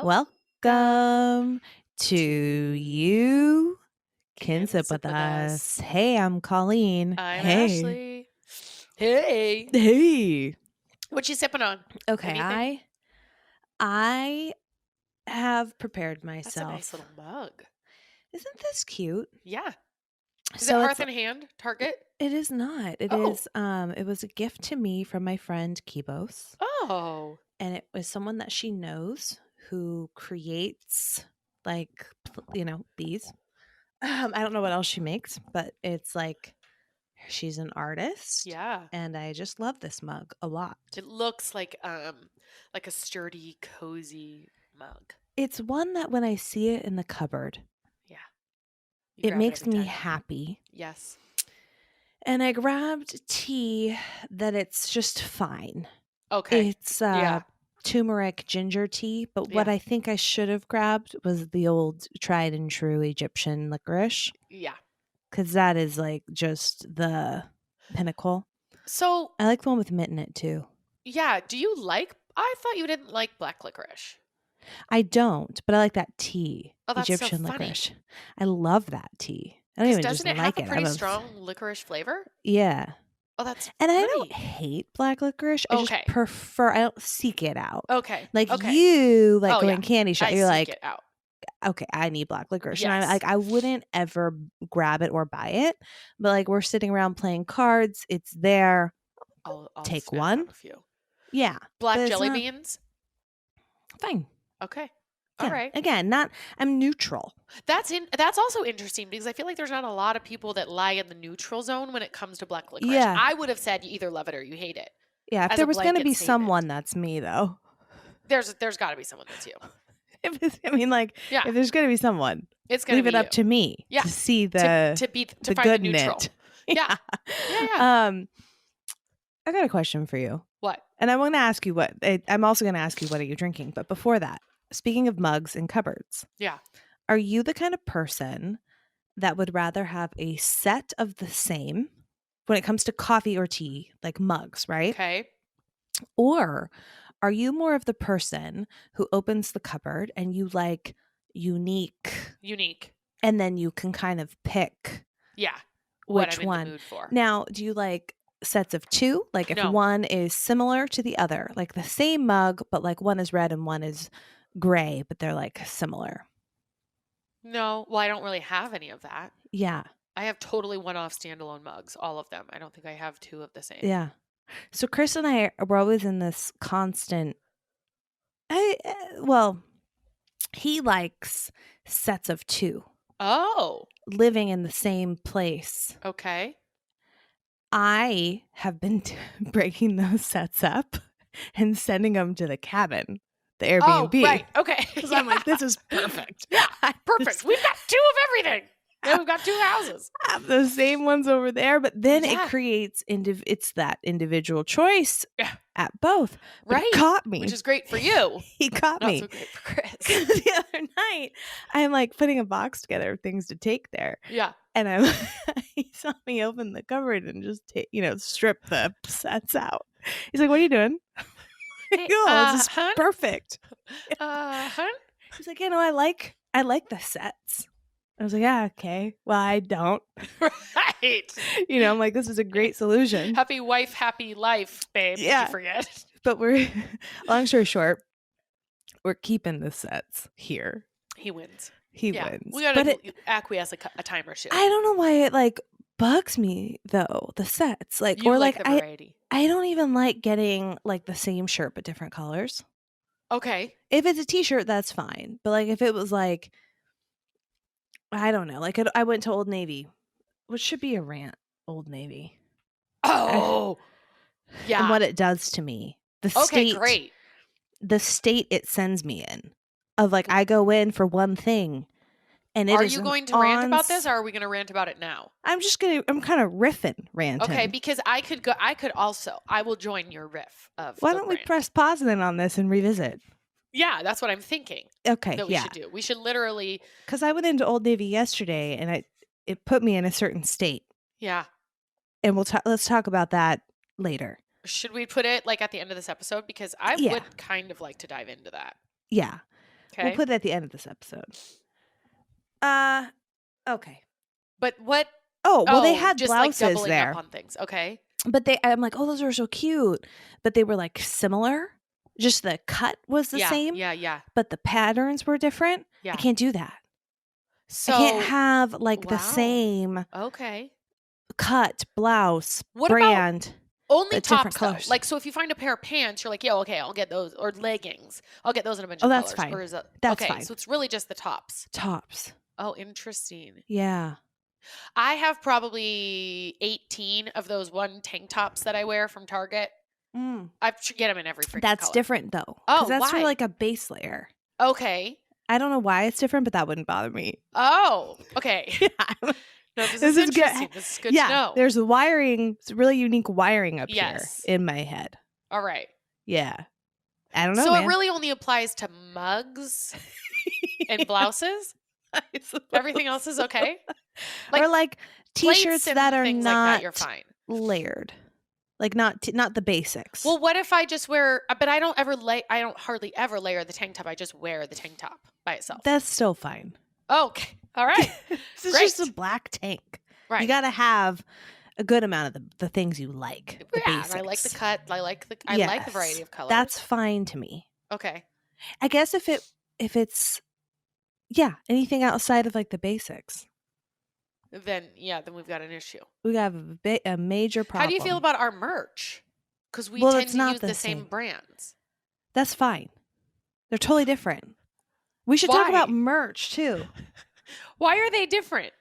Welcome to You Can Sip With Us. Hey, I'm Colleen. I'm hey. Ashley. Hey. Hey. What you sipping on? Okay, Anything? I have prepared That's a myself. nice little mug. Isn't this cute? Yeah. Is So it it's- Hearth and Hand? Target? It is not. It Oh. is. It was a gift to me from my friend Kibos. Oh. And it was someone that she knows who creates these. I don't know what else she makes, but it's like she's an artist. Yeah. And I just love this mug a lot. It looks like a sturdy, cozy mug. It's one that when I see it in the cupboard, Yeah. it makes me happy. Yes. And I grabbed tea that it's just fine. Okay. It's turmeric ginger tea, but what I think I should have grabbed was the old tried and true Egyptian licorice. Yeah. Because that is like just the pinnacle. So I like the one with mint in it too. Yeah. I thought you didn't like black licorice. I don't, but I like that tea. Oh, that's Egyptian so funny. licorice. I love that tea. I don't even just like it. Doesn't it have a pretty strong licorice flavor? Yeah. Oh, that's And funny. I don't hate black licorice. I just prefer. I don't seek it out. Okay. You going candy shop. You're like, it out. Okay, I need black licorice. Yes. And I wouldn't ever grab it or buy it. But like we're sitting around playing cards. It's there. I'll take one. A few. Yeah. Black jelly beans. Fine. Okay. Yeah. All right. Again, I'm neutral. That's also interesting because I feel like there's not a lot of people that lie in the neutral zone when it comes to black licorice. Yeah. I would have said you either love it or you hate it. Yeah. If there was going to be someone, that's me though. There's got to be someone that's you. If there's going to be someone, it's going to leave it up to me to see the to find good the neutral. knit. Yeah. I got a question for you. What? And I'm going to ask you I'm also going to ask you what are you drinking? But before that, speaking of mugs and cupboards. Yeah. Are you the kind of person that would rather have a set of the same when it comes to coffee or tea, like mugs, right? Okay. Or are you more of the person who opens the cupboard and you like unique, and then you can kind of pick which I'm one? in the mood for. Now, do you like sets of two? Like if No. one is similar to the other, like the same mug, but like one is red and one is gray, but they're like similar. No. Well, I don't really have any of that. Yeah. I have totally one-off standalone mugs, all of them. I don't think I have two of the same. Yeah. So Chris and I were always in this constant, he likes sets of two. Oh. Living in the same place. Okay. I have been breaking those sets up and sending them to the cabin, the Airbnb. Oh, right. Okay. Because I'm like, this is perfect. Yeah, perfect. We've got two of everything. Yeah, we've got two houses. I have the same ones over there, but then it creates it's that individual choice at both. But right. It caught me. Which is great for you. He caught me. Not so great for Chris. The other night, I'm like putting a box together of things to take there. Yeah. And he saw me open the cupboard and just strip the sets out. He's like, "What are you doing?" Hey, this is perfect. Hun? He's like, I like the sets. I was like, yeah, okay. Well, I don't. Right. I'm like, this is a great solution. Happy wife, happy life, babe. Yeah. You forget. But long story short, we're keeping the sets here. He wins. He wins. We gotta acquiesce a time or two. I don't know why it bugs me though, the sets. You like the variety. I don't even like getting the same shirt but different colors. Okay. If it's a t-shirt, that's fine. But if it was I don't know. I went to Old Navy, which should be a rant. Old Navy. Oh, yeah. And what it does to me. Great. The state it sends me in of I go in for one thing, and are you going to rant about this, or are we going to rant about it now? I'm kind of ranting. Okay, because I will join your riff of. Why don't we press pause then on this and revisit? Yeah, that's what I'm thinking. Okay, that we should do. We should literally. Because I went into Old Navy yesterday, and it put me in a certain state. Yeah. And let's talk about that later. Should we put it at the end of this episode? Because I would kind of like to dive into that. Yeah. Okay. We'll put it at the end of this episode. Okay. But what? Oh, well, they had just blouses like doubling there. up on things. Okay. But I'm like, oh, those are so cute. But they were like similar. Just the cut was the same. Yeah. But the patterns were different. Yeah. I can't do that. So I can't have like the same cut, blouse, brand. About only tops, colors. Like, so if you find a pair of pants, you're like, yeah, okay, I'll get those. Or leggings. I'll get those in a bunch of colors. That's fine. Or is that, that's okay, fine. so it's really just the tops. Tops. Oh, interesting. Yeah. I have probably 18 of those one tank tops that I wear from Target. I get them in every freaking That's color. different though. Oh, that's why? for like a base layer. Okay. I don't know why it's different, but that wouldn't bother me. Oh, okay. Yeah. No, this is interesting. This is good to know. There's wiring. It's really unique wiring up here in my head. All right. Yeah. I don't know. So it really only applies to mugs and blouses? Everything else is okay? Or like t-shirts that are things not like that, you're fine. Layered. Like not the basics. Well, what if I just wear, but I don't hardly ever layer the tank top. I just wear the tank top by itself. That's still fine. Okay. All right. This is just a black tank. Right. You got to have a good amount of the things you like. The basics. I like the cut. I like the variety of colors. That's fine to me. Okay. I guess if it's anything outside of like the basics. Then we've got an issue. We have a major problem. How do you feel about our merch? Because we tend to use the same brands. That's fine. They're totally different. We should talk about merch too. Why are they different?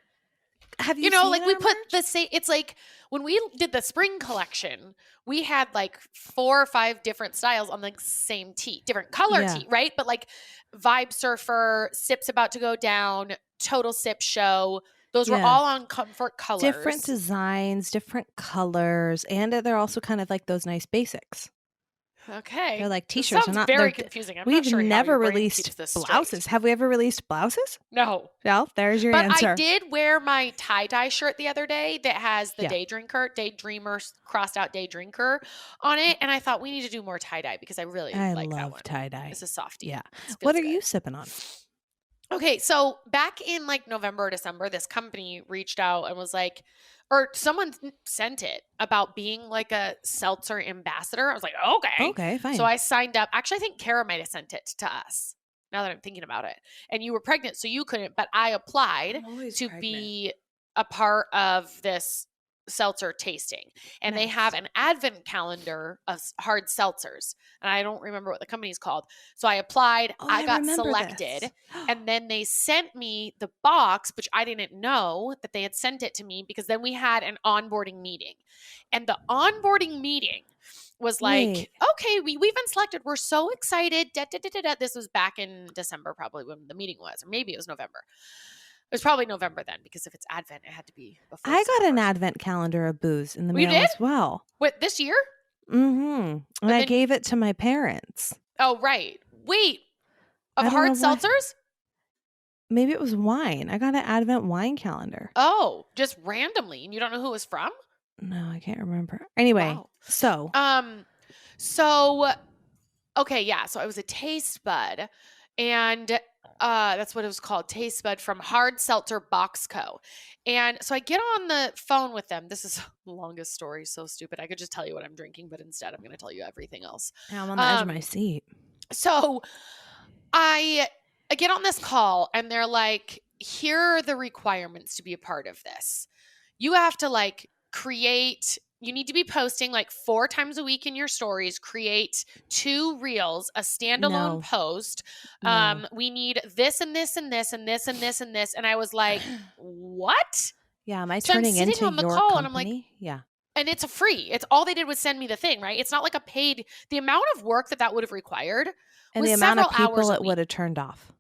Have you seen like we put merch? the same. It's like when we did the spring collection, we had like 4 or 5 different styles on the same tee, different color tee, right? But like Vibe Surfer, Sip's About to Go Down, Total Sip Show. Those were all on comfort colors. Different designs, different colors, and they're also kind of like those nice basics. Okay. They're like t-shirts. Sounds very confusing. We've never released blouses. Have we ever released blouses? No. Well, there's your answer. But I did wear my tie-dye shirt the other day that has the Daydreamer, crossed out Day Drinker on it. And I thought we need to do more tie-dye because I really like that one. Tie-dye. It's a softie. Yeah. What are you sipping on? Okay, so back in like November or December, this company reached out and was like, or someone sent it about being like a Seltzer ambassador. I was like, okay, fine. So I signed up. Actually, I think Kara might have sent it to us now that I'm thinking about it. And you were pregnant, so you couldn't, but I applied to be a part of this seltzer tasting. And they have an advent calendar of hard seltzers. And I don't remember what the company's called. So I applied, I got selected, and then they sent me the box, which I didn't know that they had sent it to me because then we had an onboarding meeting. And the onboarding meeting was like, okay, we've been selected. We're so excited. This was back in December, probably when the meeting was, or maybe it was November. It was probably November then, because if it's Advent, it had to be before. I got an Advent calendar of booze in the mail as well. What, this year? Mm-hmm. And I gave it to my parents. Oh, right. Wait. Of hard seltzers? Maybe it was wine. I got an Advent wine calendar. Oh, just randomly. And you don't know who it was from? No, I can't remember. Anyway, so. Okay, yeah. So I was a taste bud. And that's what it was called, Taste Bud from Hard Seltzer Box Co. And so I get on the phone with them. This is the longest story, so stupid. I could just tell you what I'm drinking, but instead I'm going to tell you everything else. I'm on the edge of my seat. So I get on this call and they're like, here are the requirements to be a part of this. You have to like you need to be posting like 4 times a week in your stories, create 2 reels, a standalone post. We need this and this and this and this and this and this. And I was like, what? Yeah. Am I turning into on the your call company? And I'm like, yeah. And it's free. It's all they did was send me the thing, right? It's not like a paid, the amount of work that would have required and was the amount of people it would have turned off.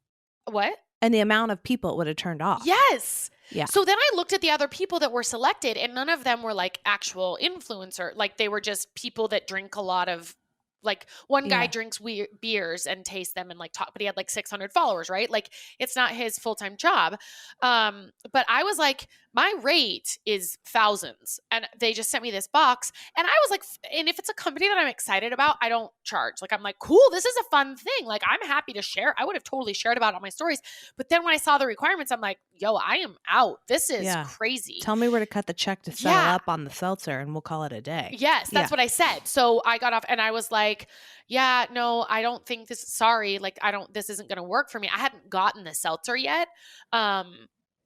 What? And the amount of people it would have turned off. Yes. Yeah. So then I looked at the other people that were selected and none of them were like actual influencer. Like they were just people that drink a lot of like one guy drinks beers and tastes them and like talk, but he had like 600 followers, right? Like it's not his full-time job. But I was like, my rate is thousands, and they just sent me this box, and I was like, and if it's a company that I'm excited about, I don't charge. Like, I'm like, cool, this is a fun thing. Like, I'm happy to share. I would have totally shared about it on my stories. But then when I saw the requirements, I'm like, yo, I am out. This is crazy. Tell me where to cut the check to settle up on the seltzer, and we'll call it a day. Yes, that's what I said. So I got off and I was like, yeah, no, I don't think this, sorry. Like, this isn't going to work for me. I hadn't gotten the seltzer yet.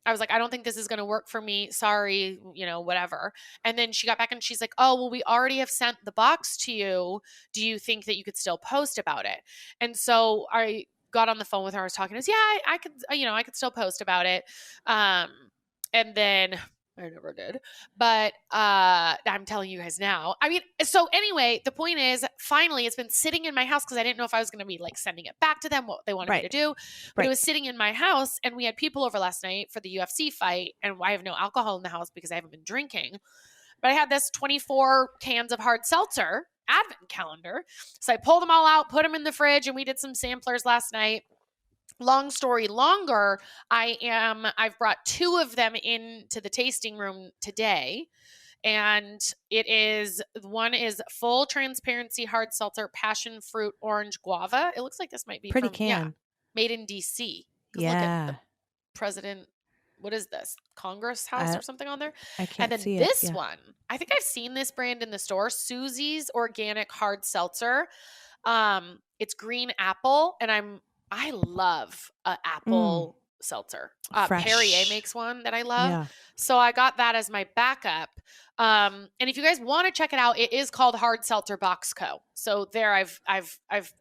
I was like, I don't think this is going to work for me. Sorry, whatever. And then she got back and she's like, oh, well, we already have sent the box to you. Do you think that you could still post about it? And so I got on the phone with her. I was talking to her. Yeah, I could, I could still post about it. And then I never did, but I'm telling you guys now. I mean, so anyway, the point is, finally, it's been sitting in my house because I didn't know if I was going to be like sending it back to them, what they wanted me to do. But it was sitting in my house, and we had people over last night for the UFC fight, and I have no alcohol in the house because I haven't been drinking. But I had this 24 cans of hard seltzer advent calendar, so I pulled them all out, put them in the fridge, and we did some samplers last night. Long story longer, I've brought 2 of them into the tasting room today, and one is full transparency hard seltzer, passion fruit, orange guava. It looks like this might be pretty made in DC. Yeah. Look at the president. What is this? Congress House or something on there? I can't see it. And then this one, I think I've seen this brand in the store, Susie's Organic Hard Seltzer. It's green apple, and I love apple seltzer. Perrier makes one that I love. Yeah. So I got that as my backup. And if you guys want to check it out, it is called Hard Seltzer Box Co. So there I've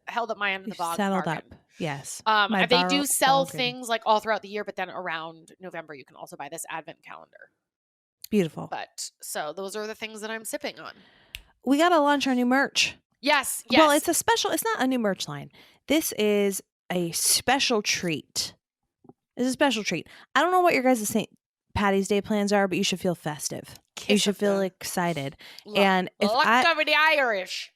held up my end of the box. Settled up. Yes. They do sell things like all throughout the year, but then around November, you can also buy this advent calendar. Beautiful. But so those are the things that I'm sipping on. We got to launch our new merch. Yes. Well, it's not a new merch line. This is a special treat. It's a special treat. I don't know what your guys' St. Patty's Day plans are, but you should feel festive. You should feel excited. And if the Irish.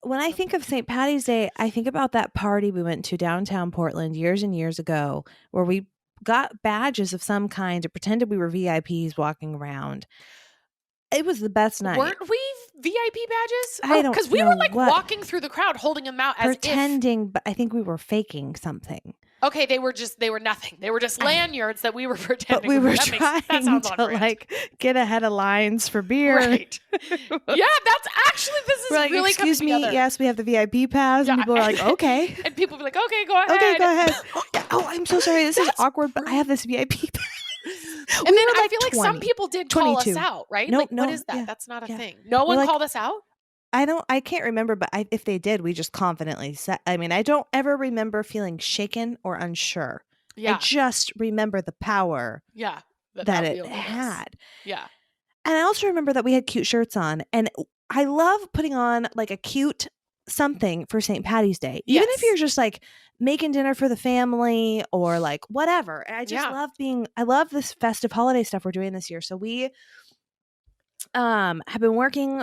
When I think of St. Patty's Day, I think about that party we went to downtown Portland years and years ago, where we got badges of some kind and pretended we were VIPs walking around. It was the best night. Weren't we VIP badges? I don't know. Because we were like walking through the crowd holding them out as pretending, but I think we were faking something. Okay, they were nothing. They were just lanyards that we were pretending. But we were trying to like get ahead of lines for beer. Right. Yeah, that's actually, this is we're like, really excuse me, yes, we have the VIP pass. And people are like, okay. And people be like, okay, go ahead. Okay, go ahead. Oh, I'm so sorry. This is awkward, but I have this VIP pass. And then I feel like some people did call us out, right? No, like, what is that? Yeah, that's not a thing. No one called us out? I can't remember, but if they did, we just confidently said, I mean, I don't ever remember feeling shaken or unsure. Yeah. I just remember the power that it had. Yeah. And I also remember that we had cute shirts on, and I love putting on like a cute something for St. Patty's Day, even if you're just like making dinner for the family or like whatever. I just I love this festive holiday stuff we're doing this year. So we have been working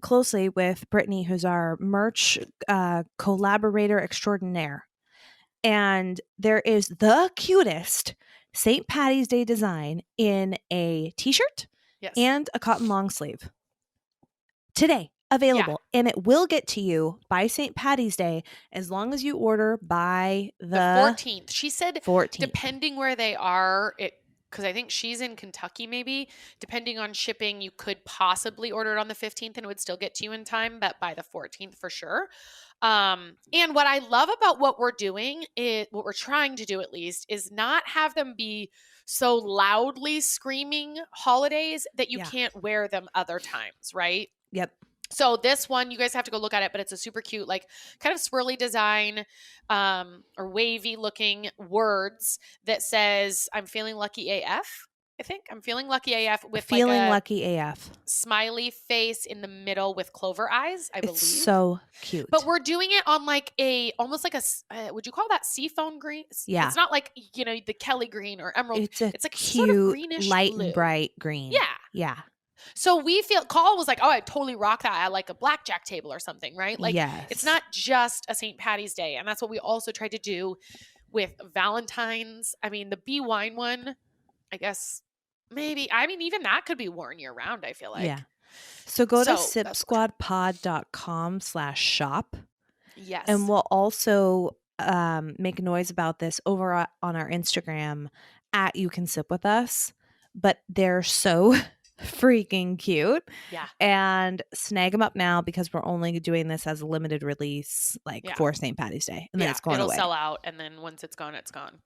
closely with Brittany, who's our merch collaborator extraordinaire. And there is the cutest St. Patty's Day design in a t-shirt and a cotton long sleeve. Today, available. And it will get to you by St. Patty's Day as long as you order by the 14th. She said 14th. Depending where they are, because I think she's in Kentucky maybe, depending on shipping, you could possibly order it on the 15th and it would still get to you in time, but by the 14th for sure. And what I love about what we're doing, what we're trying to do at least, is not have them be so loudly screaming holidays that you can't wear them other times, right? Yep. So this one, you guys have to go look at it, but it's a super cute, like kind of swirly design, or wavy looking words that says, I'm feeling lucky AF. I think I'm feeling lucky AF with lucky AF smiley face in the middle with clover eyes, I believe. It's so cute. But we're doing it on like almost like a, would you call that seafoam green? Yeah. It's not like, the Kelly green or emerald. It's like a cute, sort of greenish light blue. And bright green. Yeah. Yeah. So we feel, Coll was like, oh, I'd totally rock that at like a blackjack table or something, right? Like, yes. It's not just a St. Patty's Day. And that's what we also tried to do with Valentine's. I mean, the bee wine one, I guess maybe, I mean, even that could be worn year round, I feel like. Yeah. So go to sipsquadpod.com/shop. Yes. And we'll also make noise about this over on our Instagram at You Can Sip With Us. But they're so freaking cute. Yeah. And snag them up now because we're only doing this as a limited release, like for St. Patty's Day. And then it's going away. It'll sell out. And then once it's gone, it's gone.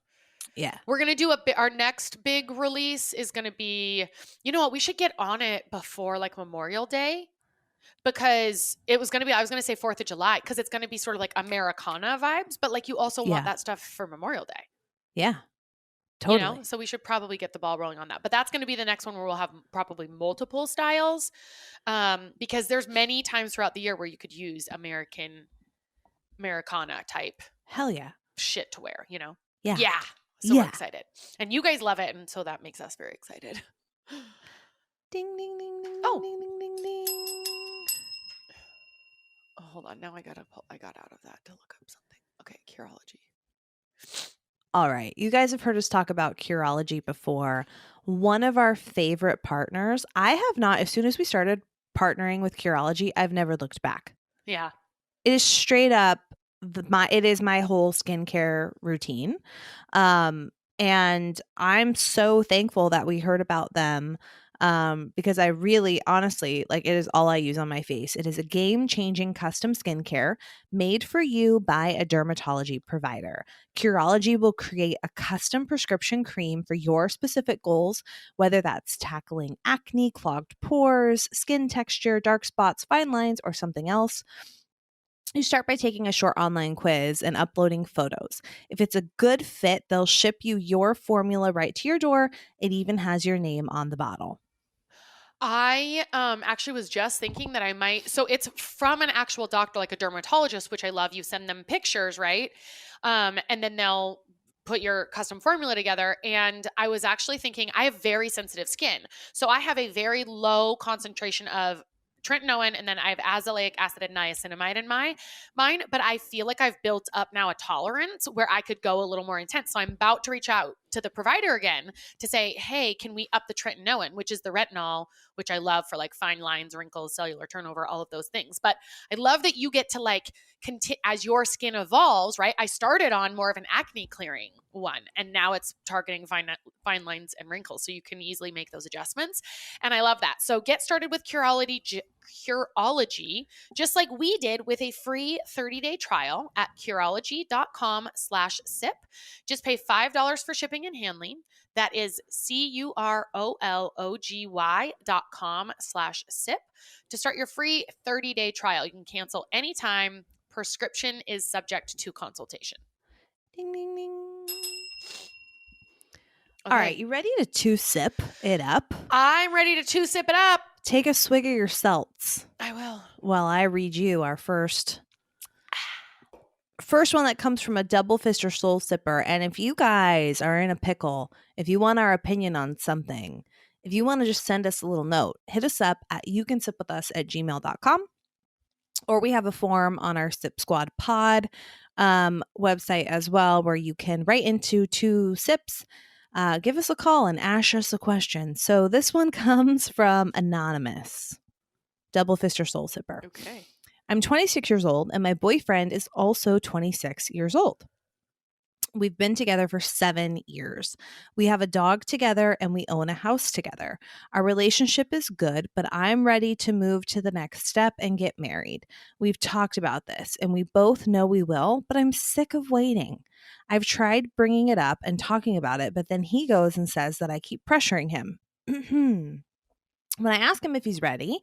Yeah. We're going to do our next big release is going to be, you know what? We should get on it before like Memorial Day. Because it was going to be, I was going to say 4th of July, because it's going to be sort of like Americana vibes, but like you also want that stuff for Memorial Day. Yeah, totally. You know, so we should probably get the ball rolling on that. But that's going to be the next one where we'll have probably multiple styles, because there's many times throughout the year where you could use Americana type. Hell yeah. Shit to wear, you know? Yeah. Yeah. So we're excited. And you guys love it. And so that makes us very excited. Ding, ding, ding, ding, oh. ding, ding, ding, ding. Oh, hold on. Now I got out of that to look up something. Okay, Curology. All right. You guys have heard us talk about Curology before. One of our favorite partners. I have not, as soon as we started partnering with Curology, I've never looked back. Yeah. It is straight up it is my whole skincare routine. And I'm so thankful that we heard about them. Because I really, honestly, like, it is all I use on my face. It is a game-changing custom skincare made for you by a dermatology provider. Curology will create a custom prescription cream for your specific goals, whether that's tackling acne, clogged pores, skin texture, dark spots, fine lines, or something else. You start by taking a short online quiz and uploading photos. If it's a good fit, they'll ship you your formula right to your door. It even has your name on the bottle. I actually was just thinking that I might. So it's from an actual doctor, like a dermatologist, which I love. You send them pictures, right? And then they'll put your custom formula together. And I was actually thinking, I have very sensitive skin. So I have a very low concentration of tretinoin, and then I have azelaic acid and niacinamide in mine. But I feel like I've built up now a tolerance where I could go a little more intense. So I'm about to reach out to the provider again to say, hey, can we up the tretinoin, which is the retinol, which I love for like fine lines, wrinkles, cellular turnover, all of those things. But I love that you get to like as your skin evolves, right? I started on more of an acne clearing one, and now it's targeting fine lines and wrinkles. So you can easily make those adjustments. And I love that. So get started with Curology, just like we did with a free 30-day trial at Curology.com/sip. Just pay $5 for shipping and handling. That is Curology.com/sip to start your free 30-day trial. You can cancel anytime. Prescription is subject to consultation. Ding, ding, ding. Okay. All right, you ready to two-sip it up? I'm ready to two-sip it up. Take a swig of your seltz. I will. While I read you our first one that comes from a double fist or soul sipper. And if you guys are in a pickle, if you want our opinion on something, if you want to just send us a little note, hit us up at youcansipwithus@gmail.com. Or we have a form on our Sip Squad Pod website as well, where you can write into two sips, give us a call and ask us a question. So this one comes from Anonymous, double fist or soul sipper. Okay. I'm 26 years old and my boyfriend is also 26 years old. We've been together for 7 years. We have a dog together and we own a house together. Our relationship is good, but I'm ready to move to the next step and get married. We've talked about this and we both know we will, but I'm sick of waiting. I've tried bringing it up and talking about it, but then he goes and says that I keep pressuring him. When I ask him if he's ready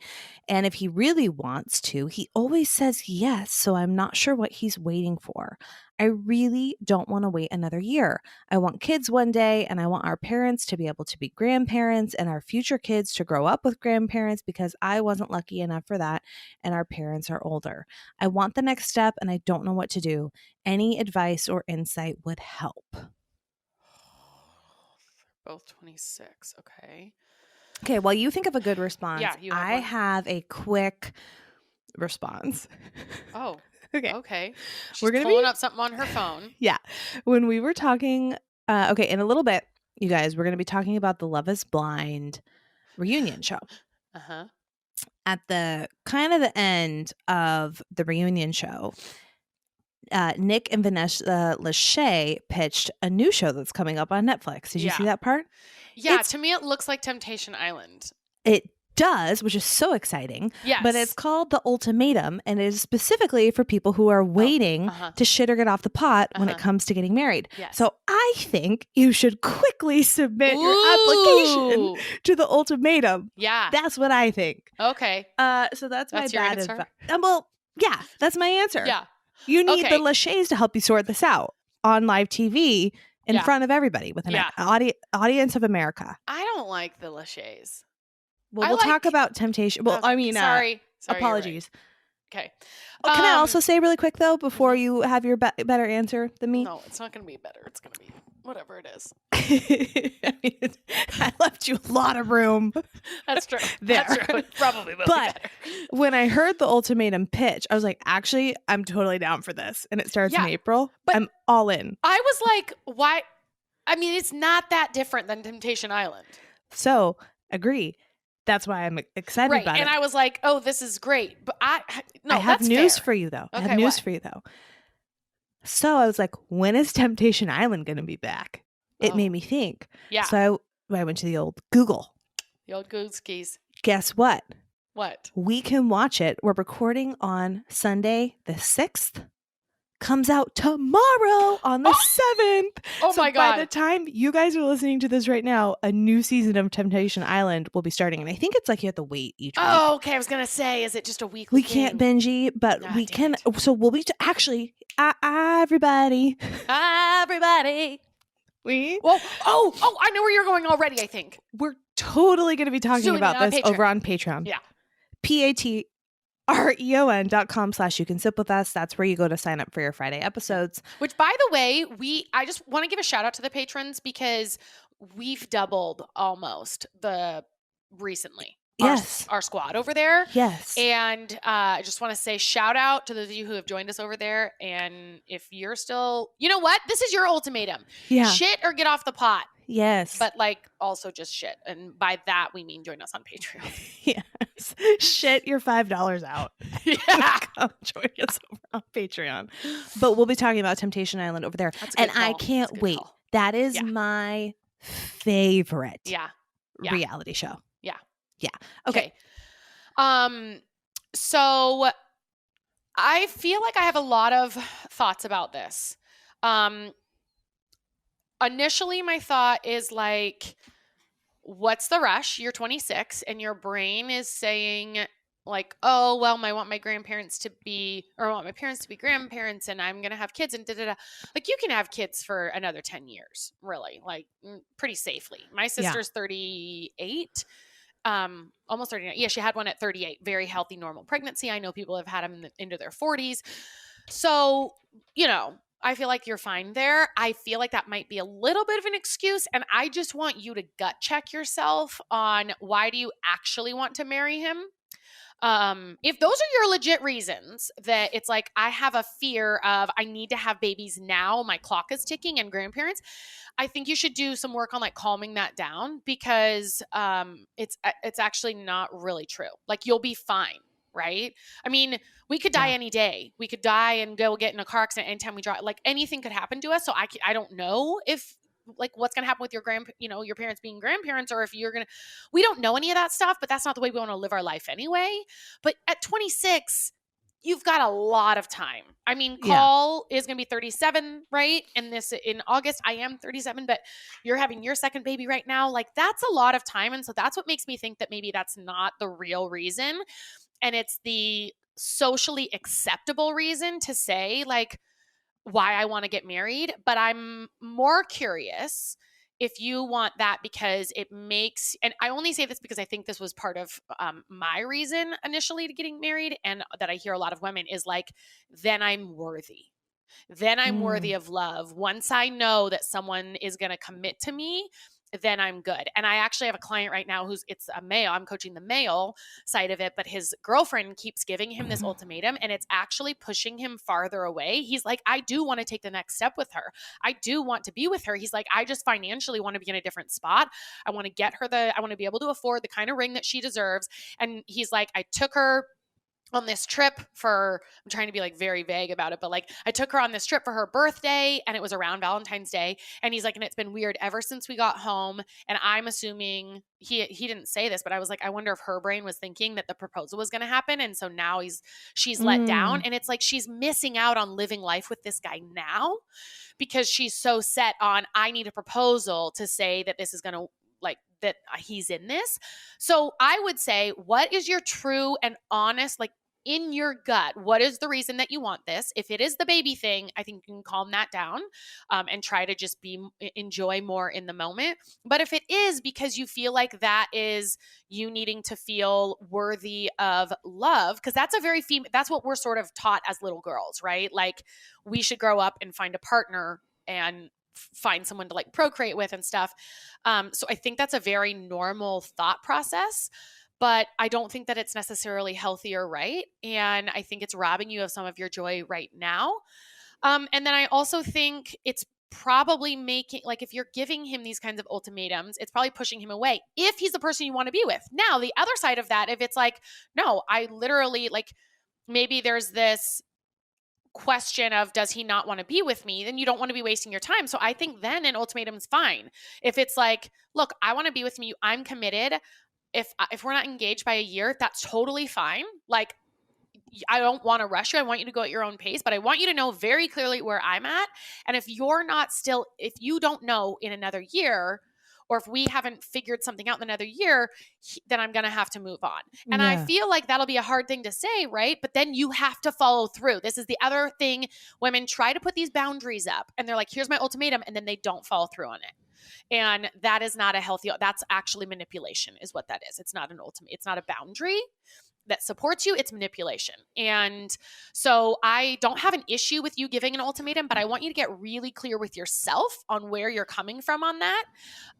and if he really wants to, he always says yes, so I'm not sure what he's waiting for. I really don't want to wait another year. I want kids one day, and I want our parents to be able to be grandparents and our future kids to grow up with grandparents because I wasn't lucky enough for that, and our parents are older. I want the next step, and I don't know what to do. Any advice or insight would help. Both 26. Okay. Okay, while you think of a good response, I have a quick response. Oh. Okay. Okay. She's pulling up something on her phone. Yeah. When we were talking, okay, in a little bit, you guys, we're going to be talking about the Love is Blind reunion show. Uh-huh. At the kind of the end of the reunion show, Nick and Vanessa Lachey pitched a new show that's coming up on Netflix. Did you see that part? Yeah, to me it looks like Temptation Island. It does, which is so exciting. Yes. But it's called The Ultimatum, and it is specifically for people who are waiting to shit or get off the pot when it comes to getting married. Yes. So I think you should quickly submit your application to The Ultimatum. Yeah. That's what I think. Okay. So that's my your bad answer? advice. Well, yeah, that's my answer. Yeah. You need the Lacheys to help you sort this out on live TV in front of everybody with an audience of America. I don't like the Lacheys. Well, we'll talk about temptation. Well, I mean, sorry, apologies. Right. Okay. Can I also say really quick, though, before you have your better answer than me? No, it's not going to be better. It's going to be whatever it is. I mean, I left you a lot of room. That's true. There. That's true. It probably will be better. When I heard the ultimatum pitch, I was like, actually, I'm totally down for this. And it starts in April. But I'm all in. I was like, why? I mean, it's not that different than Temptation Island. So, agree. That's why I'm excited about it. And I was like, oh, this is great. But I have news for you, though. I have news for you, though. So I was like, when is Temptation Island going to be back? It made me think. Yeah. So I went to the old Google. The old Gooskies. Guess what? What? We can watch it. We're recording on Sunday the 6th. Comes out tomorrow on the 7th. Oh my God. By the time you guys are listening to this right now, a new season of Temptation Island will be starting. And I think it's like you have to wait each week. Oh, okay. I was going to say, is it just a weekly We can't binge, but we can. So we'll be actually, everybody. We? Well, I know where you're going already, I think. We're totally going to be talking about this over on Patreon. Yeah. patreon.com/you can sip with us. That's where you go to sign up for your Friday episodes. Which, by the way, I just want to give a shout out to the patrons because we've doubled almost recently. Yes. Our squad over there. Yes. And I just want to say shout out to those of you who have joined us over there. And if you're still, you know what? This is your ultimatum. Yeah. Shit or get off the pot. Yes. But also just shit. And by that, we mean join us on Patreon. Yes. Shit your $5 out. Yeah. Come join us over on Patreon. But we'll be talking about Temptation Island over there. And I can't wait. Call. That is my favorite reality show. Yeah. Yeah. Okay. So I feel like I have a lot of thoughts about this. Initially, my thought is like, what's the rush? You're 26 and your brain is saying like, oh, well, I want my parents to be grandparents and I'm going to have kids and da-da-da. Like you can have kids for another 10 years, really, like pretty safely. My sister's 38. Almost 39. Yeah, she had one at 38. Very healthy, normal pregnancy. I know people have had them into their 40s. So, I feel like you're fine there. I feel like that might be a little bit of an excuse. And I just want you to gut check yourself on why do you actually want to marry him? If those are your legit reasons that it's like, I have a fear of I need to have babies now, my clock is ticking and grandparents, I think you should do some work on calming that down because it's actually not really true. Like you'll be fine, right? I mean, we could die any day. We could die and go get in a car accident anytime we drive. Like anything could happen to us. So I don't know if what's going to happen with your your parents being grandparents, or if we don't know any of that stuff, but that's not the way we want to live our life anyway. But at 26, you've got a lot of time. I mean, Coll is going to be 37, right? And in August, I am 37, but you're having your second baby right now. Like that's a lot of time. And so that's what makes me think that maybe that's not the real reason. And it's the socially acceptable reason to say why I want to get married. But I'm more curious if you want that because it makes, and I only say this because I think this was part of my reason initially to getting married, and that I hear a lot of women is then I'm worthy. Then I'm worthy of love. Once I know that someone is going to commit to me then I'm good. And I actually have a client right now it's a male. I'm coaching the male side of it, but his girlfriend keeps giving him this ultimatum, and it's actually pushing him farther away. He's like, I do want to take the next step with her. I do want to be with her. He's like, I just financially want to be in a different spot. I want to get her I want to be able to afford the kind of ring that she deserves. And he's like, I took her on this trip I'm trying to be like very vague about it, but like I took her on this trip for her birthday, and it was around Valentine's Day. And he's like, and it's been weird ever since we got home. And I'm assuming he didn't say this, but I was like, I wonder if her brain was thinking that the proposal was going to happen. And so now she's let down. And it's like, she's missing out on living life with this guy now because she's so set on, I need a proposal to say that this is going to, like, that he's in this. So I would say, what is your true and honest, like, in your gut, what is the reason that you want this? If it is the baby thing, I think you can calm that down and try to just enjoy more in the moment. But if it is because you feel like that is you needing to feel worthy of love, because that's that's what we're sort of taught as little girls, right? Like, we should grow up and find a partner and find someone to like procreate with and stuff. So I think that's a very normal thought process, but I don't think that it's necessarily healthy or right. And I think it's robbing you of some of your joy right now. And then I also think it's probably making, like, if you're giving him these kinds of ultimatums, it's probably pushing him away if he's the person you want to be with. Now, the other side of that, if it's like, no, I literally, like, maybe there's this question of, does he not want to be with me? Then you don't want to be wasting your time. So I think then an ultimatum is fine. If it's like, look, I want to be with you, I'm committed. If we're not engaged by a year, that's totally fine. Like, I don't want to rush you. I want you to go at your own pace, but I want you to know very clearly where I'm at. And if you don't know in another year, or if we haven't figured something out in another year, then I'm going to have to move on. And I feel like that'll be a hard thing to say, right? But then you have to follow through. This is the other thing. Women try to put these boundaries up and they're like, here's my ultimatum. And then they don't follow through on it. And that is not that's actually manipulation is what that is. It's not an ultimate. It's not a boundary that supports you. It's manipulation. And so I don't have an issue with you giving an ultimatum, but I want you to get really clear with yourself on where you're coming from on that.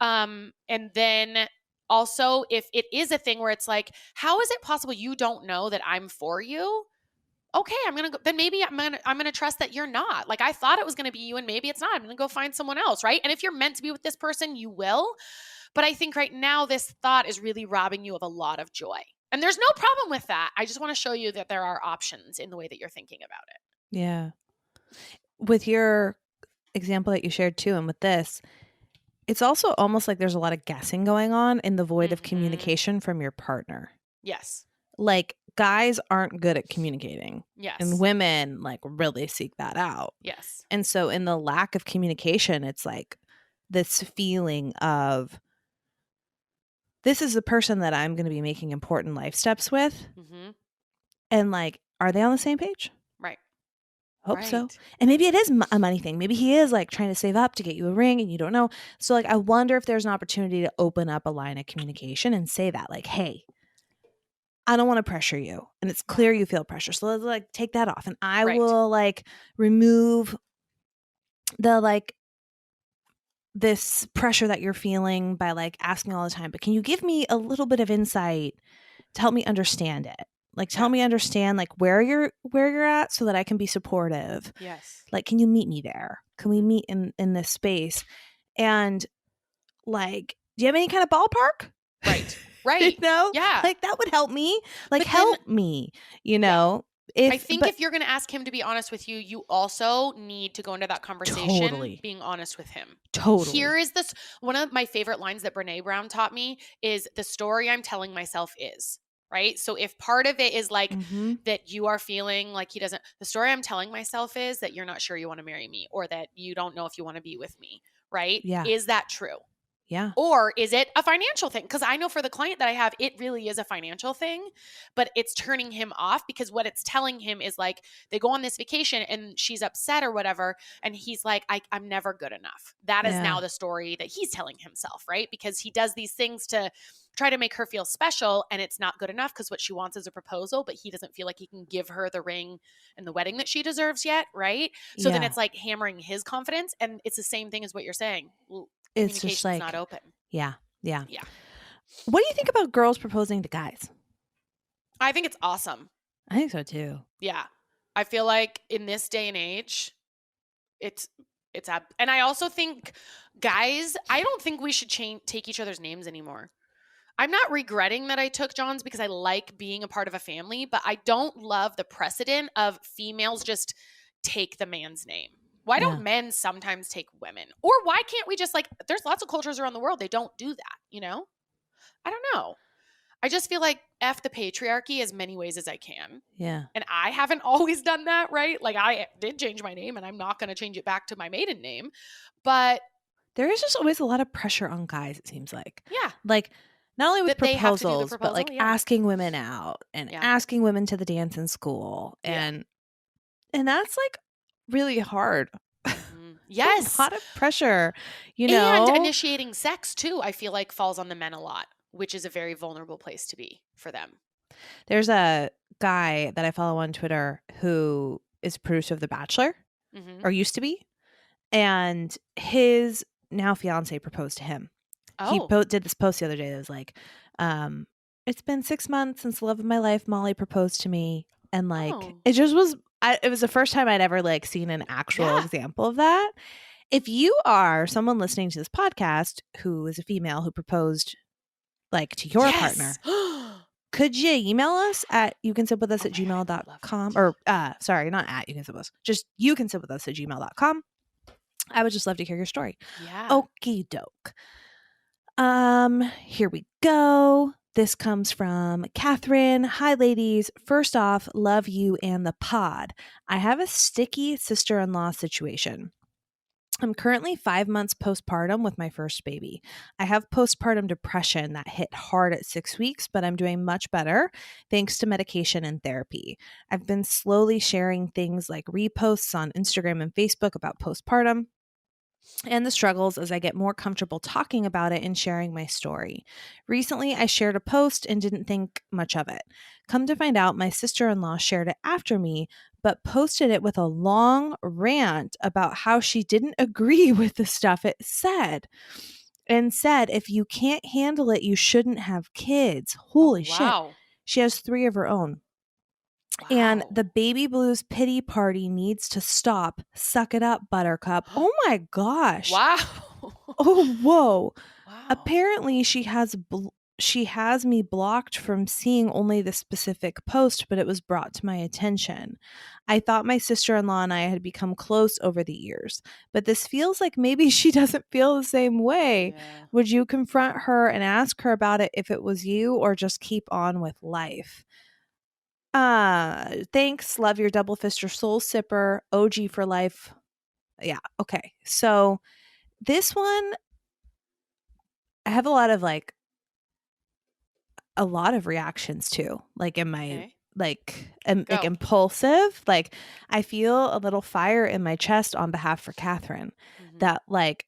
And then also, if it is a thing where it's like, how is it possible you don't know that I'm for you? Okay, then maybe I'm gonna trust that you're not. Like, I thought it was gonna be you, and maybe it's not. I'm gonna go find someone else, right? And if you're meant to be with this person, you will. But I think right now this thought is really robbing you of a lot of joy. And there's no problem with that. I just want to show you that there are options in the way that you're thinking about it. Yeah. With your example that you shared too, and with this, it's also almost like there's a lot of guessing going on in the void of communication from your partner. Yes. Like, guys aren't good at communicating. Yes. And women, like, really seek that out. Yes. And so in the lack of communication, it's like this feeling of, this is the person that I'm going to be making important life steps with. Mm-hmm. And like, are they on the same page? Right. Hope so. And maybe it is a money thing. Maybe he is like trying to save up to get you a ring and you don't know. So like, I wonder if there's an opportunity to open up a line of communication and say that, like, hey, I don't want to pressure you. And it's clear you feel pressure. So let's like take that off. And I will like remove the like this pressure that you're feeling by like asking all the time. But can you give me a little bit of insight to help me understand it? Like, tell me understand like where you're at so that I can be supportive. Yes. Like, can you meet me there? Can we meet in this space? And like, do you have any kind of ballpark? Right. Right. You know? Yeah. Like, that would help me. Like, help me, you know? I think if you're going to ask him to be honest with you, you also need to go into that conversation being honest with him. Totally. Here is this. One of my favorite lines that Brene Brown taught me is, the story I'm telling myself is, right? So if part of it is like that you are feeling like he doesn't, the story I'm telling myself is that you're not sure you want to marry me, or that you don't know if you want to be with me, right? Yeah. Is that true? Yeah. Or is it a financial thing? Because I know for the client that I have, it really is a financial thing, but it's turning him off because what it's telling him is like, they go on this vacation and she's upset or whatever. And he's like, I'm never good enough. That is now the story that he's telling himself, right? Because he does these things to try to make her feel special, and it's not good enough because what she wants is a proposal, but he doesn't feel like he can give her the ring and the wedding that she deserves yet, right? So then it's like hammering his confidence, and it's the same thing as what you're saying. It's just like not open. Yeah. Yeah. What do you think about girls proposing to guys? I think it's awesome. I think so too. Yeah. I feel like in this day and age, and I also think guys, I don't think we should take each other's names anymore. I'm not regretting that I took John's because I like being a part of a family, but I don't love the precedent of females just take the man's name. Why don't men sometimes take women? Or why can't we just there's lots of cultures around the world, they don't do that, you know? I don't know. I just feel like F the patriarchy as many ways as I can. Yeah. And I haven't always done that, right? Like I did change my name and I'm not going to change it back to my maiden name. But there is just always a lot of pressure on guys, it seems like. Yeah. Like not only with that they have to do the proposals, but like asking women out and asking women to the dance in school. And that's like really hard. Yes. A lot of pressure, you know. And initiating sex too, I feel like falls on the men a lot, which is a very vulnerable place to be for them. There's a guy that I follow on Twitter who is producer of The Bachelor, or used to be, and his now fiance proposed to him. He did this post the other day that was like, it's been 6 months since the love of my life, Molly, proposed to me. And like, it just was, it was the first time I'd ever like seen an actual example of that. If you are someone listening to this podcast who is a female who proposed like to your partner, could you email us at youcansipwithus@gmail.com, or sorry, not at youcansipwithus, just youcansipwithus@gmail.com. I would just love to hear your story. Okie doke. Here we go. This comes from Catherine. Hi, ladies. First off, love you and the pod. I have a sticky sister-in-law situation. I'm currently 5 months postpartum with my first baby. I have postpartum depression that hit hard at 6 weeks, but I'm doing much better thanks to medication and therapy. I've been slowly sharing things like reposts on Instagram and Facebook about postpartum and the struggles as I get more comfortable talking about it and sharing my story. Recently, I shared a post and didn't think much of it. Come to find out, my sister-in-law shared it after me, but posted it with a long rant about how she didn't agree with the stuff it said. And said, if you can't handle it, you shouldn't have kids. Holy shit. She has 3 of her own. And the baby blues pity party needs to stop. Suck it up, Buttercup. Oh my gosh. Wow. Oh, whoa. Wow. Apparently she has me blocked from seeing only the specific post, but it was brought to my attention. I thought my sister-in-law and I had become close over the years, but this feels like maybe she doesn't feel the same way. Yeah. Would you confront her and ask her about it if it was you, or just keep on with life? Thanks. Love your double fister soul sipper. OG for life. Yeah. Okay. So this one, I have a lot of reactions to, like in my, like impulsive, like I feel a little fire in my chest on behalf for Catherine that like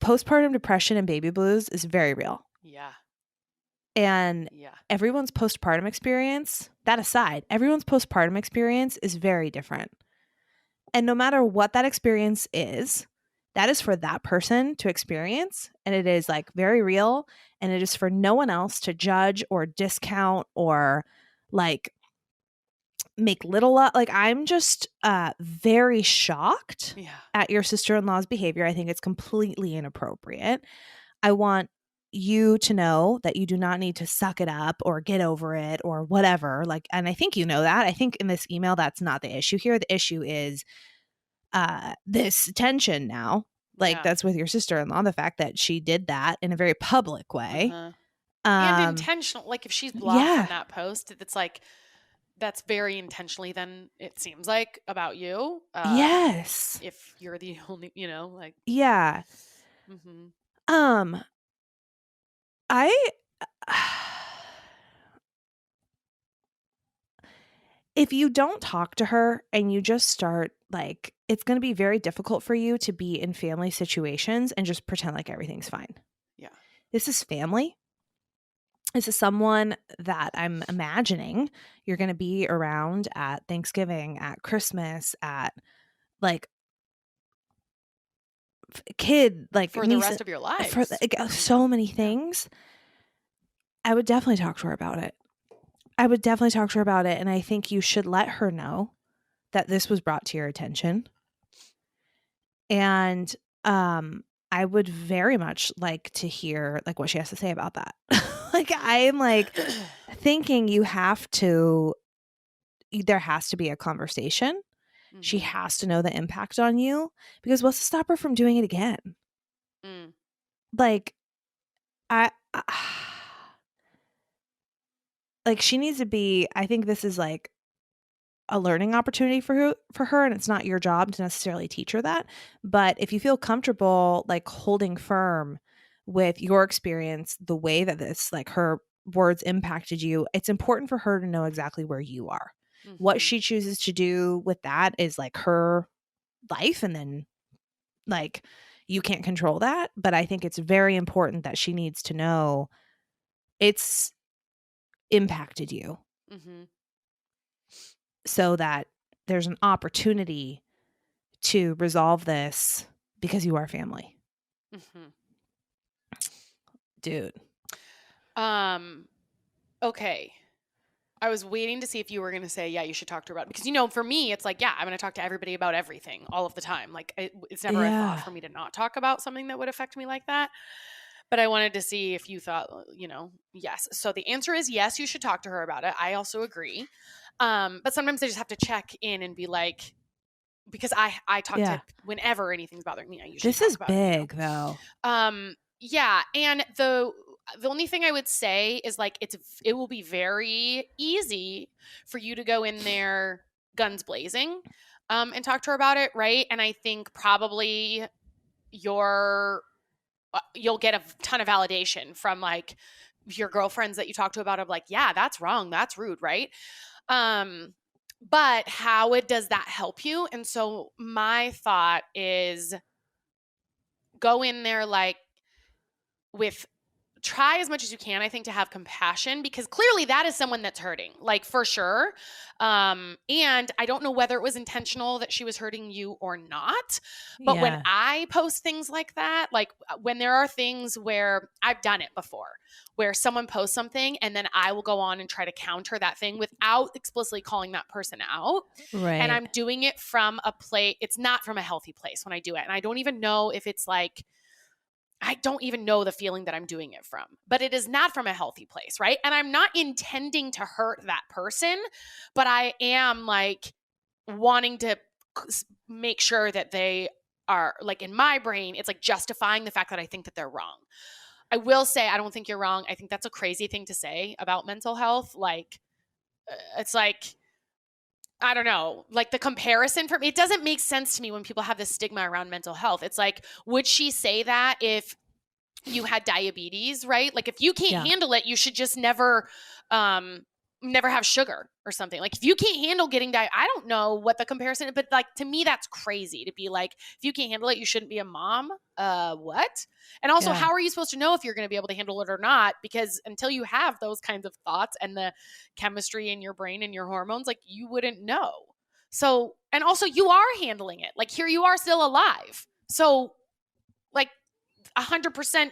postpartum depression and baby blues is very real. Yeah. And everyone's postpartum experience, that aside, everyone's postpartum experience is very different. And no matter what that experience is, that is for that person to experience. And it is like very real. And it is for no one else to judge or discount or like make little of. Like, I'm just very shocked at your sister-in-law's behavior. I think it's completely inappropriate. I want you to know that you do not need to suck it up or get over it or whatever. Like, and I think you know that. I think in this email, that's not the issue here. The issue is this tension now. Like, that's with your sister-in-law, the fact that she did that in a very public way. And intentional. Like, if she's blocked from that post, it's like, that's very intentionally, then it seems like, about you. Yes. If you're the only, like. Yeah. If you don't talk to her and you just start, like, it's going to be very difficult for you to be in family situations and just pretend like everything's fine. Yeah. This is family. This is someone that I'm imagining you're going to be around at Thanksgiving, at Christmas, at like kid, like for the rest of your life, for so many things, I would definitely talk to her about it. And I think you should let her know that this was brought to your attention. And I would very much like to hear like what she has to say about that. Like I am like thinking there has to be a conversation. Mm-hmm. She has to know the impact on you, because what's to stop her from doing it again? Like like she needs to be, I think this is like a learning opportunity for her, and it's not your job to necessarily teach her that. But if you feel comfortable like holding firm with your experience, the way that this, like her words impacted you, it's important for her to know exactly where you are. Mm-hmm. What she chooses to do with that is like her life, and then like you can't control that. But I think it's very important that she needs to know it's impacted you. Mm-hmm. So that there's an opportunity to resolve this, because you are family. Mm-hmm. Dude. Okay. I was waiting to see if you were going to say, yeah, you should talk to her about it. Because, for me, it's like, yeah, I'm going to talk to everybody about everything all of the time. Like, it's never a thought for me to not talk about something that would affect me like that. But I wanted to see if you thought, yes. So the answer is yes, you should talk to her about it. I also agree. But sometimes I just have to check in and be like, because I talk to, whenever anything's bothering me, I usually talk about it. This is big, though. Yeah. And the only thing I would say is like, it will be very easy for you to go in there guns blazing, and talk to her about it. Right. And I think probably you'll get a ton of validation from like your girlfriends that you talk to about, of like, yeah, that's wrong. That's rude. Right. But how does that help you? And so my thought is go in there like try as much as you can, I think, to have compassion, because clearly that is someone that's hurting, like for sure. And I don't know whether it was intentional that she was hurting you or not. But when I post things like that, like when there are things where I've done it before, where someone posts something and then I will go on and try to counter that thing without explicitly calling that person out. Right. And I'm doing it from a place, it's not from a healthy place when I do it. And I don't even know if it's like, I don't even know the feeling that I'm doing it from, but it is not from a healthy place, right? And I'm not intending to hurt that person, but I am like wanting to make sure that they are, like, in my brain, it's like justifying the fact that I think that they're wrong. I will say, I don't think you're wrong. I think that's a crazy thing to say about mental health. Like, it's like, I don't know, like the comparison for me, it doesn't make sense to me when people have this stigma around mental health. It's like, would she say that if you had diabetes, right? Like if you can't handle it, you should just never have sugar or something. Like if you can't handle getting I don't know what the comparison is, but like to me, that's crazy to be like, if you can't handle it, you shouldn't be a mom. What? And also, how are you supposed to know if you're going to be able to handle it or not? Because until you have those kinds of thoughts and the chemistry in your brain and your hormones, like you wouldn't know. So, and also you are handling it. Like here you are still alive. So like 100%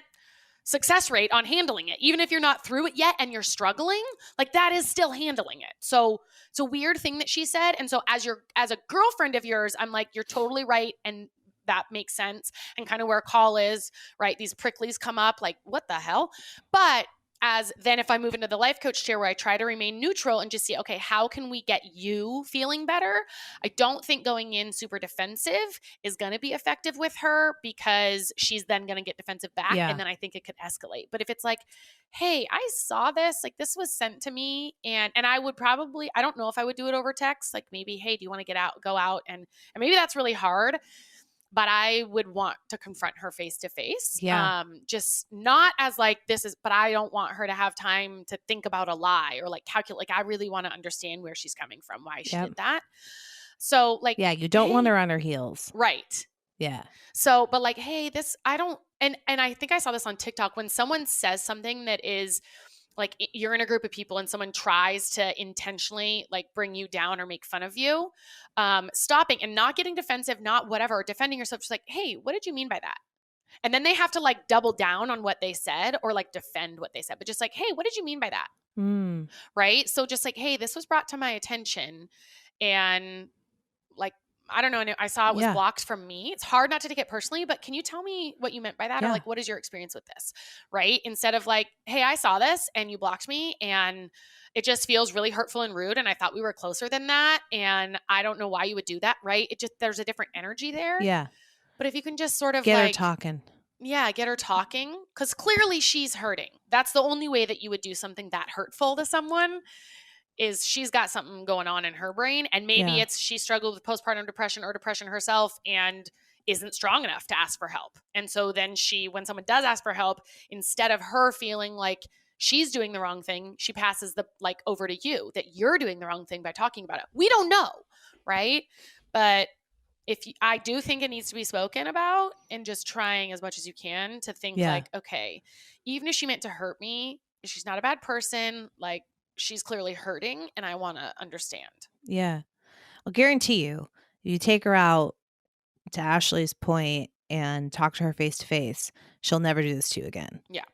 success rate on handling it, even if you're not through it yet and you're struggling, like that is still handling it. So it's a weird thing that she said. And so as a girlfriend of yours, I'm like, you're totally right. And that makes sense. And kind of where Coll is, right? These pricklies come up, like, what the hell? But if I move into the life coach chair where I try to remain neutral and just see, okay, how can we get you feeling better? I don't think going in super defensive is going to be effective with her, because she's then going to get defensive back. Yeah. And then I think it could escalate. But if it's like, hey, I saw this, like this was sent to me, and I would probably, I don't know if I would do it over text, like maybe, hey, do you want to go out? And maybe that's really hard. But I would want to confront her face to face. Yeah. Just not as like but I don't want her to have time to think about a lie or like calculate. Like I really want to understand where she's coming from, why she did that. So like, yeah, you don't want her on her heels. Right. Yeah. So, but like, hey, I don't, and I think I saw this on TikTok when someone says something that is like you're in a group of people and someone tries to intentionally like bring you down or make fun of you, stopping and not getting defensive, not whatever, defending yourself, just like, hey, what did you mean by that? And then they have to like double down on what they said or like defend what they said, but just like, hey, what did you mean by that? Right? So just like, hey, this was brought to my attention and like, I don't know. I saw it was blocked from me. It's hard not to take it personally, but can you tell me what you meant by that? Or like, what is your experience with this? Right? Instead of like, hey, I saw this and you blocked me and it just feels really hurtful and rude. And I thought we were closer than that. And I don't know why you would do that. Right? It just, there's a different energy there. Yeah. But if you can just sort of get like, her talking. Yeah, get her talking. Because clearly she's hurting. That's the only way that you would do something that hurtful to someone is she's got something going on in her brain. And maybe it's she struggled with postpartum depression or depression herself and isn't strong enough to ask for help. And so then when someone does ask for help, instead of her feeling like she's doing the wrong thing, she passes the like over to you that you're doing the wrong thing by talking about it. We don't know, right? But I do think it needs to be spoken about and just trying as much as you can to think like, okay, even if she meant to hurt me, she's not a bad person. Like she's clearly hurting and I want to understand. Yeah. I'll guarantee you, if you take her out to Ashley's point and talk to her face to face, she'll never do this to you again. Yeah.